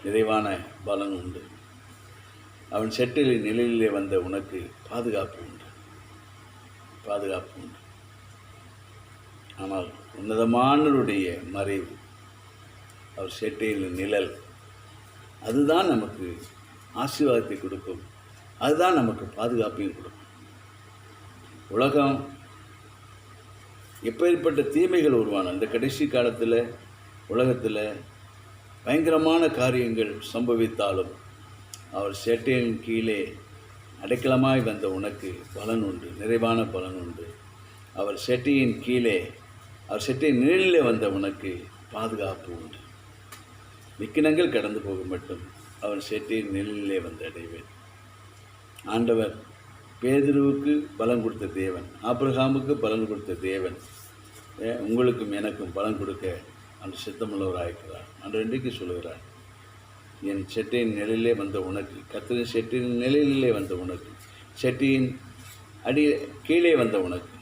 நிறைவான பலன் உண்டு. அவன் செட்டில் நிலையிலே வந்த உனக்கு பாதுகாப்பு உண்டு. பாதுகாப்பு உண்டு. ஆனால் உன்னதமானவருடைய மறைவு, அவர் செட்டையில் நிழல், அதுதான் நமக்கு ஆசீர்வாதத்தை கொடுக்கும். அதுதான் நமக்கு பாதுகாப்பையும் கொடுக்கும். உலகம் எப்பேற்பட்ட தீமைகள் உருவான இந்த கடைசி காலத்தில் உலகத்தில் பயங்கரமான காரியங்கள் சம்பவித்தாலும் அவர் சேட்டையின் கீழே அடைக்கலமாய் வந்த உனக்கு பலன் உண்டு, நிறைவான பலன் உண்டு. அவர் செட்டையின் கீழே, அவர் செட்டையின் நிழலிலே வந்த உனக்கு பாதுகாப்பு உண்டு. விக்கினங்கள் கடந்து போக மட்டும் அவர் செட்டையின் நிழலிலே வந்து அடைவேன். ஆண்டவர் பேதுருவுக்கு பலன் கொடுத்த தேவன், ஆபிரகாமுக்கு பலன் கொடுத்த தேவன் உங்களுக்கும் எனக்கும் பலன் கொடுக்க அந்த சித்தமுள்ளவராயிருக்கிறார். அன்று இன்றைக்கு சொல்லுகிறார், என் செட்டையின் நிலையிலே வந்த உனக்கு, கர்த்தரின் செட்டியின் நிலையிலே வந்த உனக்கு, செட்டியின் அடி கீழே வந்த உனக்கு,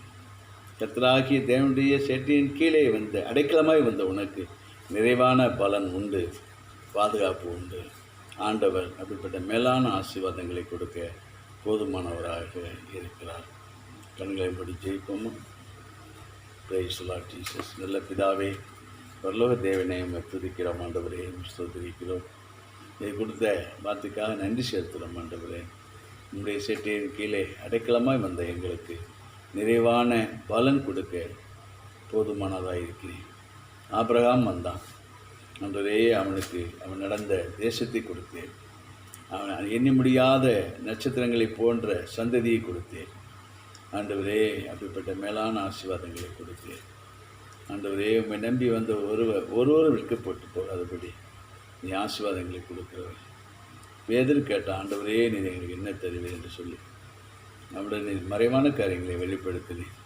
கர்த்தராகிய தேவனுடைய செட்டியின் கீழே வந்த அடைக்கலமாய் வந்த உனக்கு நிறைவான பலன் உண்டு, பாதுகாப்பு உண்டு. ஆண்டவர் அப்படிப்பட்ட மேலான ஆசீர்வாதங்களை கொடுக்க போதுமானவராக இருக்கிறார். கண்களை படி ஜெயிப்போமா? Praise the Lord Jesus. நல்ல பிதாவே, பரலோக தேவனை துதிக்கிறோம் ஆண்டவரே, ஸ்தோத்திரிக்கிறோம். இதை கொடுத்த வார்த்தைக்காக நன்றி செலுத்துகிறோம் ஆண்டவரே. உங்களுடைய செட்டியின் கீழே அடைக்கலமாய் வந்த எங்களுக்கு நிறைவான பலன் கொடுக்க போதுமானதாக இருக்கிறேன். ஆபிரகாம் வந்தான் ஆண்டவரே, அவன் நடந்த தேசத்தை கொடுத்தேன். அவன் எண்ணி முடியாத நட்சத்திரங்களை போன்ற சந்ததியை கொடுத்தேன் ஆண்டவரே. அப்படிப்பட்ட மேலான ஆசீர்வாதங்களை கொடுத்தேன் ஆண்டவரே. உம்மை நம்பி வந்த ஒருவரும் விற்கப்பட்டு போகாதபடி நீ ஆசீர்வாதங்களை கொடுக்கிறவர். பேதுரு கேட்ட, ஆண்டவரே நீ எங்களுக்கு என்ன தருவீர் என்று சொல்லி நம்முடைய நீ மறைவான காரியங்களை வெளிப்படுத்தினேன்.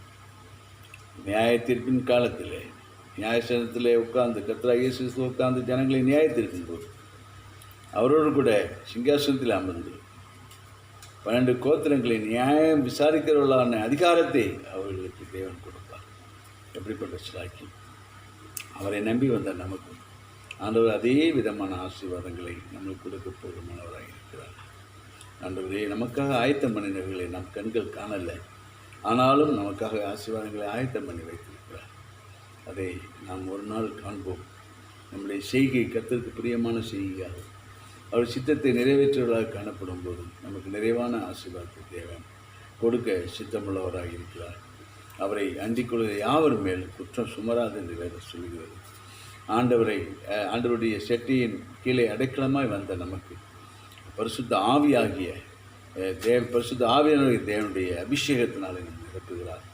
நியாயத்தீர்ப்பின் காலத்தில் நியாயஸ்தானத்திலே உட்கார்ந்து கர்த்தராகிய இயேசு கிறிஸ்து உட்கார்ந்து ஜனங்களை நியாயத்தீர்க்கும் போது அவரோடு கூட சிங்காசனத்தில் அமர்ந்து 12 கோத்திரங்களை நியாயம் விசாரிக்கிறவர்களான அதிகாரத்தை அவர்களுக்கு தேவன் கொடுப்பார். எப்படிப்பட்ட சிலாக்கி! அவரை நம்பி வந்த நமக்கு ஆண்டவர் அதே விதமான ஆசீர்வாதங்களை நம்மளுக்கு கொடுக்க போதுமானவராக இருக்கிறார். ஆண்டவரே, நமக்காக ஆயத்தம் பண்ணினவர்களை நம் கண்கள் காணலை, ஆனாலும் நமக்காக ஆசீர்வாதங்களை ஆயத்தம் பண்ணி வைத்திருக்கிறார். அதை நாம் ஒரு நாள் காண்போம். நம்முடைய செய்கை கர்த்தருக்கு பிரியமான செய்கையாகும். அவர் சித்தத்தை நிறைவேற்றுவதாக காணப்படும் போது நமக்கு நிறைவான ஆசீர்வாதத்தை தேவன் கொடுக்க சித்தமுள்ளவராக இருக்கிறார். அவரை அண்டிக் கொள்கிற யாவர் மேல் குற்றம் சுமராது என்று வேதம் சொல்கிறது. ஆண்டவருடைய செட்டியின் கீழே அடைக்கலமாய் வந்த நமக்கு பரிசுத்த ஆவியாகிய பரிசுத்த ஆவியானவருடைய தேவனுடைய அபிஷேகத்தினாலே நாம் நிரப்புகிறார்.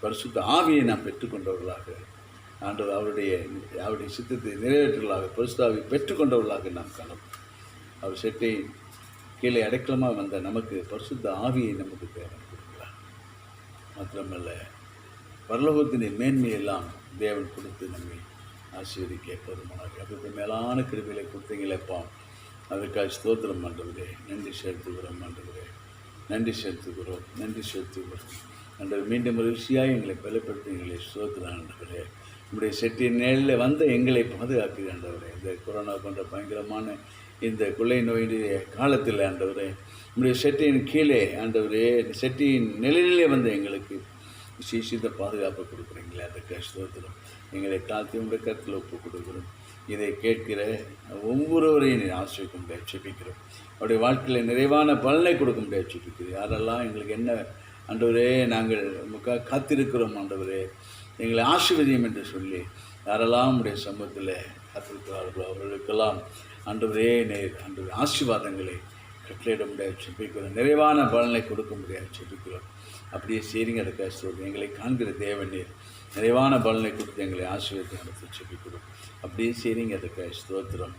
பரிசுத்த ஆவியை நாம் பெற்றுக்கொண்டவர்களாக, ஆண்டவர் அவருடைய சித்தத்தை நிறைவேற்றுவர்களாக, பரிசுத்த ஆவியை பெற்றுக்கொண்டவர்களாக நாம் காணப்போம். அவர் செட்டையின் கீழே அடைக்கலமாக வந்த நமக்கு பரிசுத்த ஆவியை நமக்கு தேவன் கொடுக்கிறார். மாத்திரமல்ல, பரலோகத்தின் மேன்மையெல்லாம் தேவன் கொடுத்து நம்மை ஆசீர்வதிக்க போதுமானார். அப்படி மேலான கிருபைகளை கொடுத்தீங்களேப்பா, அதற்காக ஸ்தோத்திரம் ஆண்டவரே. நன்றி செலுத்துகிறோம் ஆண்டவரே, நன்றி செலுத்துகிறோம், நன்றி செலுத்துகிறோம் ஆண்டவர். மீண்டும் ருசியாக எங்களை பலப்படுத்துங்களே. ஸ்தோத்திரம் ஆண்டவரே. நம்முடைய செட்டியின் நேரில் வந்த எங்களை பாதுகாக்குது ஆண்டவரே. இந்த கொரோனா போன்ற பயங்கரமான இந்த கொள்ளை நோயுடைய காலத்தில் ஆண்டவரே, நம்முடைய செட்டியின் கீழே ஆண்டவரே, செட்டியின் நிலையிலே வந்து எங்களுக்கு விசேஷித்த பாதுகாப்பு கொடுக்குறீங்களே, அதுக்கு ஸ்தோத்திரம். எங்களை தாழ்த்தி உங்களுடைய கருத்தில் ஒப்பு கொடுக்குறோம். இதை கேட்கிற ஒவ்வொருவரையும் நீ ஆசிரியக்க முடியாது செபிக்கிறோம். அவருடைய வாழ்க்கையில் நிறைவான பலனை கொடுக்க முடியாது செபிக்கிறோம். யாரெல்லாம் எங்களுக்கு என்ன ஆண்டவரே நாங்கள் நமக்காக காத்திருக்கிறோம் ஆண்டவரே, எங்களை ஆசீர்வதியும் என்று சொல்லி யாரெல்லாம் நம்முடைய சமூகத்தில் காத்திருக்கிறார்களோ அவர்களுக்கெல்லாம் ஆண்டவரே நேர் ஆண்டவர் ஆசீர்வாதங்களை கட்டளையிட முடியாது செபிக்கிறோம். நிறைவான பலனை கொடுக்க முடியாது செபிக்கிறோம். அப்படியே செய்றீங்க. அதுக்காக ஸ்தோத்திரம். எங்களை காண்கிற தேவனீர் நிறைவான பலனை கொடுத்து எங்களை ஆசீர்வதித்து நடத்தி ஜெபிக்கிறோம். அப்படியே செய்றீங்க. அதுக்காக ஸ்தோத்திரம்.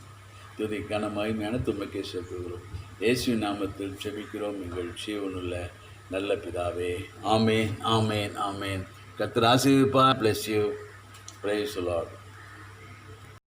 துதிக்கான மகிமையான தும்மைக்கே செலுத்துகிறோம். இயேசுவின் நாமத்தில் ஜெபிக்கிறோம் எங்கள் ஜீவனுள்ள நல்ல பிதாவே. ஆமேன், ஆமேன், ஆமேன். கர்த்தர் ஆசீர்வதிப்பார். Bless you. Praise the Lord.